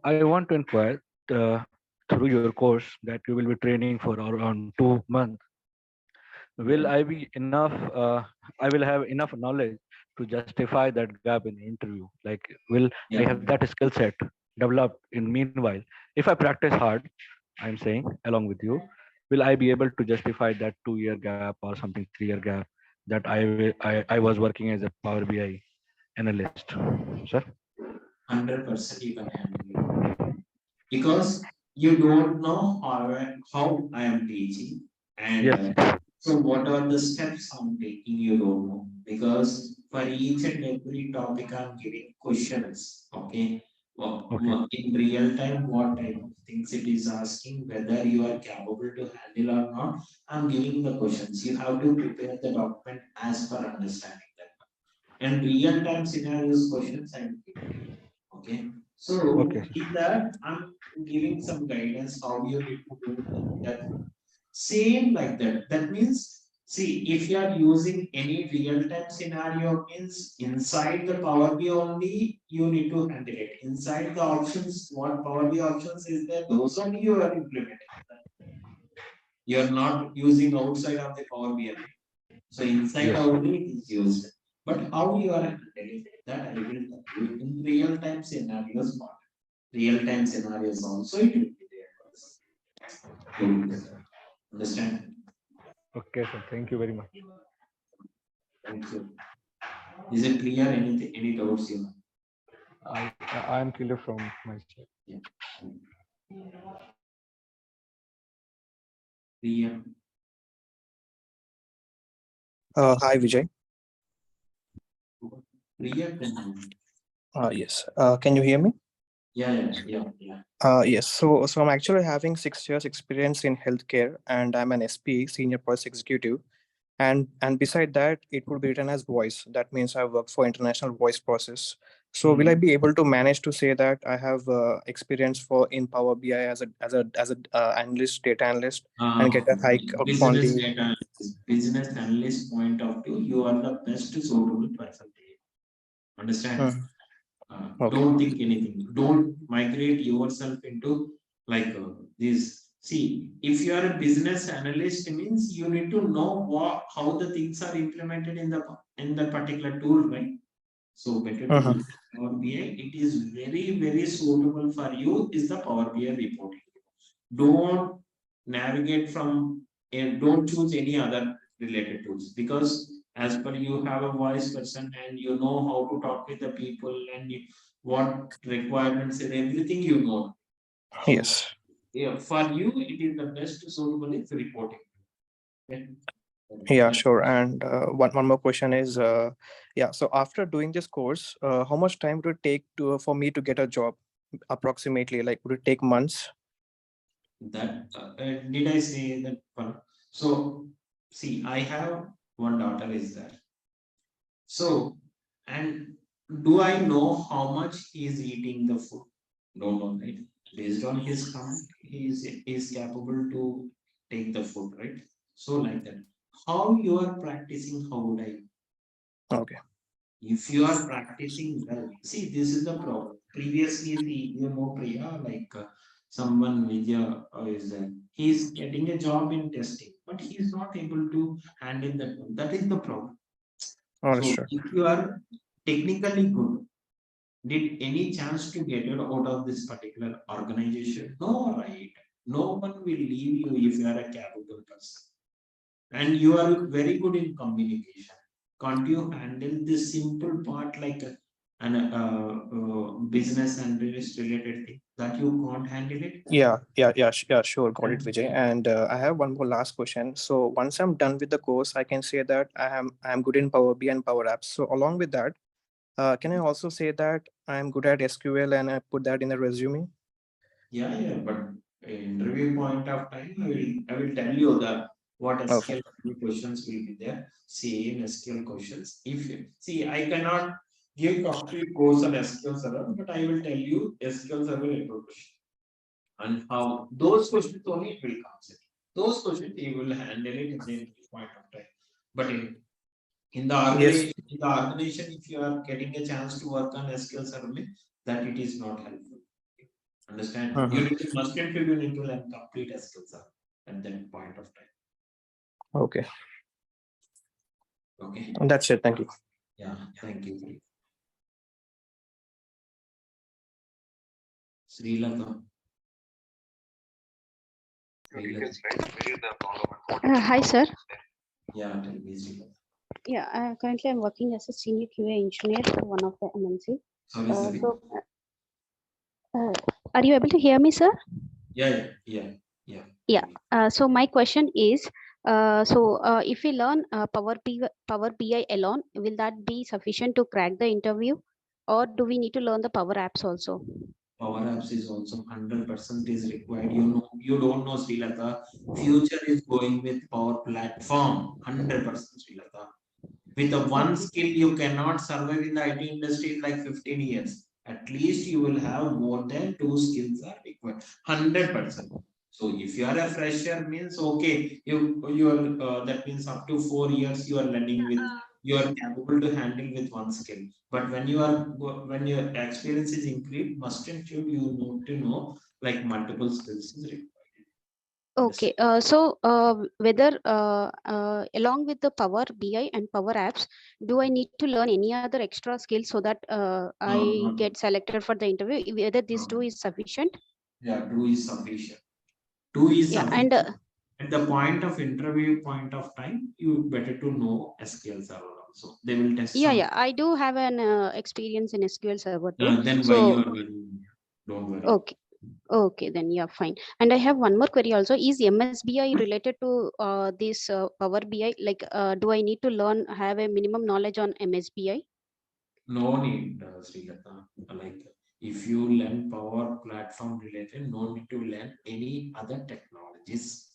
I want to inquire through your course that you will be training for around 2 months. Will I be enough? I will have enough knowledge to justify that gap in the interview. Like, will I have that skill set developed in meanwhile? If I practice hard, I'm saying along with you, will I be able to justify that 2-year gap or something 3-year gap that I was working as a Power BI analyst, sir? 100% you can handle it because you don't know how I am teaching and yes. So what are the steps I'm taking? You don't know because for each and every topic I'm giving questions. Okay. In real time, what type of things it is asking, whether you are capable to handle or not, I'm giving the questions. You have to prepare the document as per understanding that. And real time scenarios questions I'm giving. Okay. So in that, I'm giving some guidance how you need to do that. Same like that. That means, see, if you are using any real-time scenario, means inside the Power BI only, you need to handle it. Inside the options, what Power BI options is there, those only you are implementing. You are not using outside of the Power BI. So inside only it is used. But how you are handling that, I will tell you in real-time scenarios. Real-time scenarios also it will be there. Understand? Okay, sir. Thank you very much. Thank you. Is it clear? Anything? Any doubts you have? I am clear from my side. Yeah. Priya. Hi, Vijay. Priya. Yes. Can you hear me? Yeah. Yes. So I'm actually having 6 years experience in healthcare, and I'm an SP, senior process executive. And beside that, it would be written as voice. That means I work for international voice process So will I be able to manage to say that I have experience in Power BI as a analyst, data analyst, and get a hike on Business the? data analyst, business analyst point of view, you are the best suitable person. Understand? Okay. Don't think anything. Don't migrate yourself into like this. See, if you are a business analyst, means you need to know how the things are implemented in the particular tool, right? So better to use Power BI. It is very suitable for you. Is the Power BI reporting? Don't navigate from. Don't choose any other related tools, because as per you have a voice person and you know how to talk with the people and what requirements and everything you know. Yes. Yeah, for you it is the best suitable is reporting. Okay. Yeah, sure. And one more question is, yeah. So after doing this course, how much time would it take for me to get a job, approximately? Like, would it take months? That did I say that one? So see, I have one daughter is there. So, and do I know how much he is eating the food? Don't know, right? Based on his comment, he is capable to take the food, right? So like that. How you are practicing, how would I? Okay. If you are practicing well, see, this is the problem. Previously, you know, Priya, like someone Vidya is there. He's getting a job in testing, but he's not able to handle that one. That is the problem. So Understood. if you are technically good, did any chance to get it out of this particular organization? No, right? No one will leave you if you are a capable person. And you are very good in communication. Can't you handle this simple part like business and related thing that you can't handle it? Yeah, sure. Got it, Vijay. And I have one more last question. So once I'm done with the course, I can say that I am good in Power BI and Power Apps. So along with that, can I also say that I am good at SQL and I put that in the resume? Yeah, but interview point of time, I will tell you what SQL questions will be there. Same SQL questions. If you see, I cannot give complete course on SQL Server, but I will tell you SQL Server question and how those questions only it will come. Those questions you will handle it at the point of time. But in the organization, if you are getting a chance to work on SQL Server, that it is not helpful. Understand? You need to must and you need to learn complete SQL Server at that point of time. Okay. Okay. That's it. Thank you. Yeah, thank you. Sri Lanka. Hi, sir. Yeah, tell me, Sri Lanka. Yeah, currently I'm working as a senior QA engineer for one of the MNC. Sorry. Are you able to hear me, sir? Yeah. Yeah. So my question is, if we learn Power BI alone, will that be sufficient to crack the interview, or do we need to learn the Power Apps also? Power Apps is also 100% is required. You don't know, Sri Lanka. Future is going with Power Platform. 100%, Sri Lanka. With the one skill, you cannot survive in the IT industry like 15 years. At least you will have more than 2 skills are required. 100%. So if you are a fresher, means okay, you are that means up to 4 years you are learning with, you are capable to handle with one skill. But when your experience is increased, mustn't you need to know like multiple skills is required. Okay, whether along with the Power BI and Power Apps, do I need to learn any other extra skills so that I get selected for the interview? Whether these two is sufficient? Yeah, 2 is sufficient. 2 is sufficient. And at the point of interview point of time, you better to know SQL Server also. They will test. Yeah, I do have an experience in SQL Server too. Then why you are worrying? Don't worry. Okay, then yeah, fine. And I have one more query also. Is MSBI related to this Power BI? Like, do I need to have a minimum knowledge on MSBI? No need, Sri Lanka. Like, if you learn Power Platform related, no need to learn any other technologies.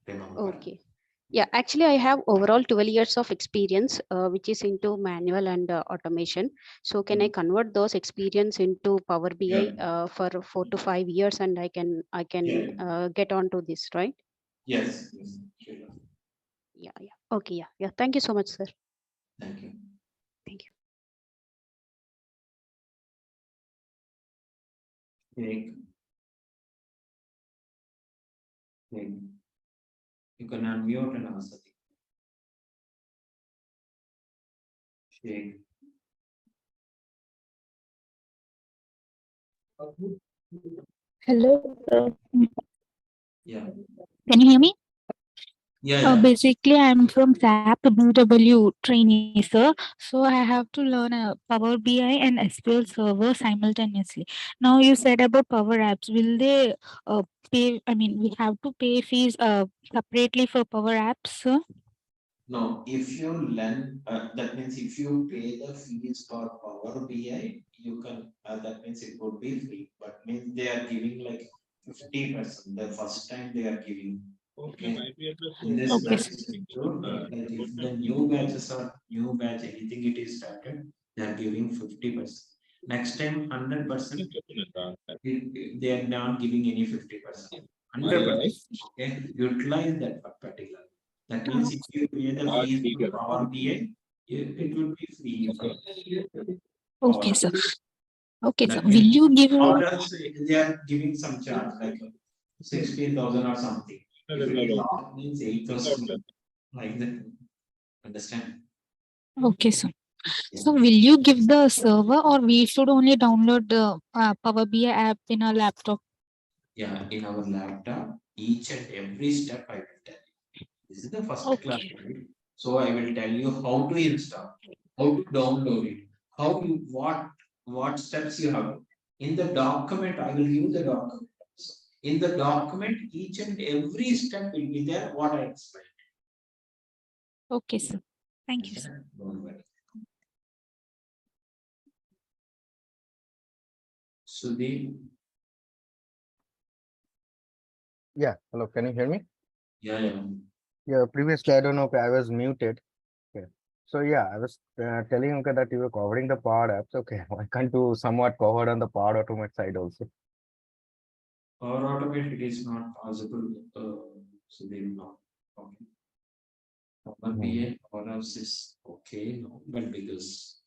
Remember. Okay. Yeah, actually, I have overall 12 years of experience, which is into manual and automation. So can I convert those experience into Power BI for 4 to 5 years, and I can get onto this, right? Yes. Yes. Sure. Yeah, yeah. Okay, yeah, yeah. Thank you so much, sir. Thank you. Thank you. Take. You can unmute and answer. Shake. Hello. Yeah. Can you hear me? Yeah. Basically, I'm from SAP BW trainee, sir. So I have to learn Power BI and SQL Server simultaneously. Now you said about Power Apps. Will they pay? I mean, we have to pay fees separately for Power Apps, sir? No, if you learn, that means if you pay the fees for Power BI, you can, that means it would be free, but means they are giving like 50%, the first time they are giving. Okay. In this Okay. batch is included, like if the new batches are new batch, anything it is started, they are giving 50%. Next time, 100%, they are not giving any 50%. 100%. Okay, utilize that particular. That means if you pay the fees for Power BI, it will be free. Okay, sir. Okay, sir. That Will means, you give? or else they are giving some charge like 16,000 or something. If it is off, means 8,000, like that. Understand? Okay, sir. So will you give the server, or we should only download the Power BI app in our laptop? Yeah, in our laptop, each and every step I will tell you. This is the first class, right? So I will tell you how to install, how to download it, how you what steps you have. In the document, I will give the document. In the document, each and every step will be there, what I explained. Okay, sir. Thank you, sir. Don't worry. Sudeep. Yeah, hello, can you hear me? Yeah. Yeah, previously, I don't know, okay, I was muted. Okay. So yeah, I was telling okay that you were covering the Power Apps. Okay, why can't you somewhat cover on the Power Automate side also? Power Automate, it is not possible. Sudeep, no. Okay. Power BI, Power Apps is okay, no, but because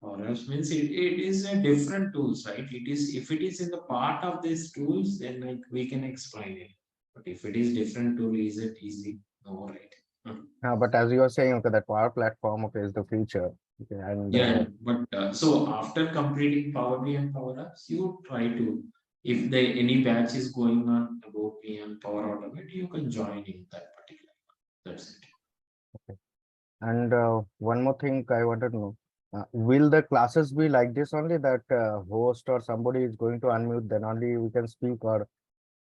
Power Apps means it is a different tools, right? It is, if it is in the part of these tools, then like we can explain it. But if it is different tool, is it easy? No, right? But as you were saying, okay, that Power Platform, okay, is the future. Okay, and Yeah, but so after completing Power BI and Power Apps, you try to, if there any batch is going on about BI and Power Automate, you can join in that particular. That's it. Okay. And one more thing I wanted to know. Will the classes be like this only, that host or somebody is going to unmute, then only we can speak, or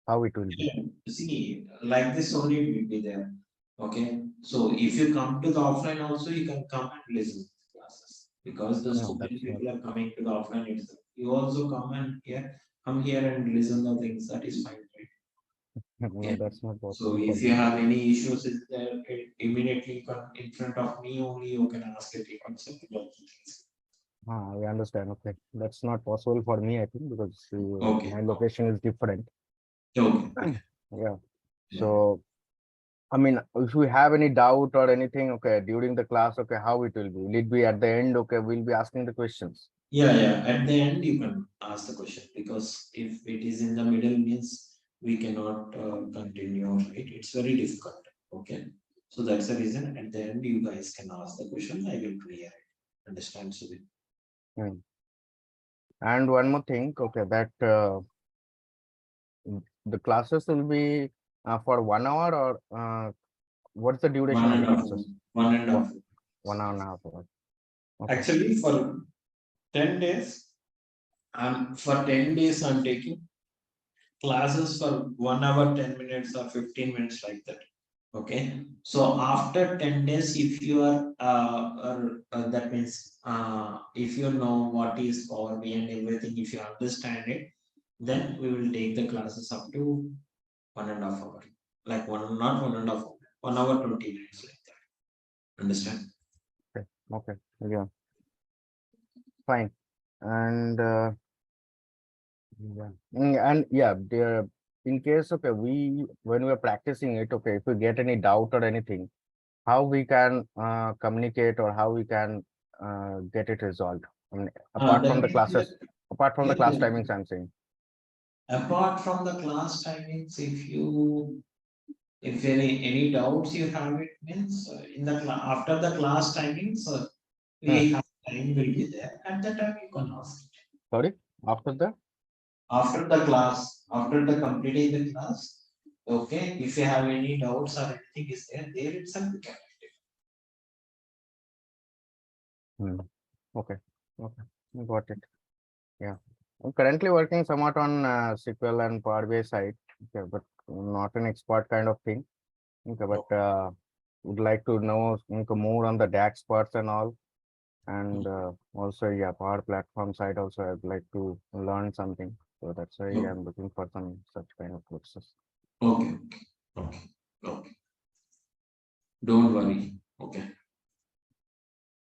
how it will be? See, like this only it will be there. Okay. So if you come to the offline also, you can come and listen to classes. Because the so many people are coming to the offline itself. You also come here and listen the things, that is fine, right? No, that's not So possible for if you me. have any issues is there, immediately come in front of me only, you can ask it. I understand. Okay, that's not possible for me, I think, because Okay. my location is different. Okay. Yeah. So, I mean, if we have any doubt or anything, okay, during the class, okay, how it will be? Will it be at the end? Okay, we'll be asking the questions. Yeah. At the end, you can ask the question, because if it is in the middle, means we cannot continue, right? It's very difficult. Okay. So that's the reason at the end, you guys can ask the question. I will clear it. Understand, Sudhir? And one more thing, okay, that the classes will be for 1 hour, or what's the duration of the classes? 1.5. 1.5 hours. Okay. Actually, for 10 days, for 10 days, I'm taking classes for 1 hour, 10 minutes or 15 minutes, like that. Okay. So after 10 days, if you are, that means if you know what is Power BI and everything, if you understand it, then we will take the classes up to 1.5 hours. Like not 1.5 hours, 1 hour 20 minutes like that. Understand? Okay, yeah, fine. And there, in case, okay, when we're practicing it, okay, if we get any doubt or anything, how we can communicate or how we can get it resolved? I mean, apart from the classes, apart from the class timings, I'm saying. Apart from the class timings, if any doubts you have, it means in the after the class timings, we have time will be there. At the time you can ask. Sorry, after the? After the class, after the completing the class, okay, if you have any doubts or anything is there itself you can. Okay, got it. Yeah, I'm currently working somewhat on SQL and Power BI side, okay, but not an expert kind of thing. Okay, but would like to know more on the DAX parts and all, and also Power Platform side also I'd like to learn something. So that's why I'm looking for some such kind of courses. Okay. Don't worry. Okay.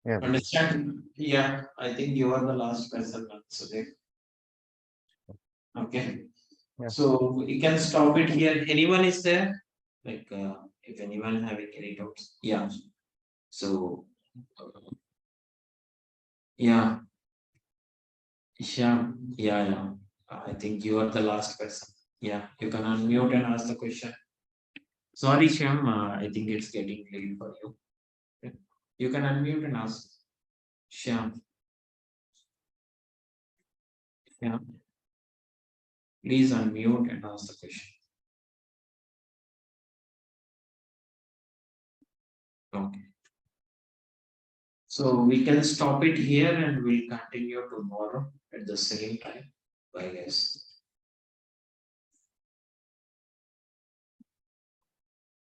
Yeah. Understand? Yeah, I think you are the last person answering. Okay. Yeah. So you can stop it here. Anyone is there? Like if anyone having any doubts. Yeah. So yeah. Yeah. I think you are the last person. Yeah, you can unmute and ask the question. Sorry, Shyam, I think it's getting late for you. Okay. You can unmute and ask. Shyam. Yeah. Please unmute and ask the question. Okay. So we can stop it here and we'll continue tomorrow at the same time. Bye guys.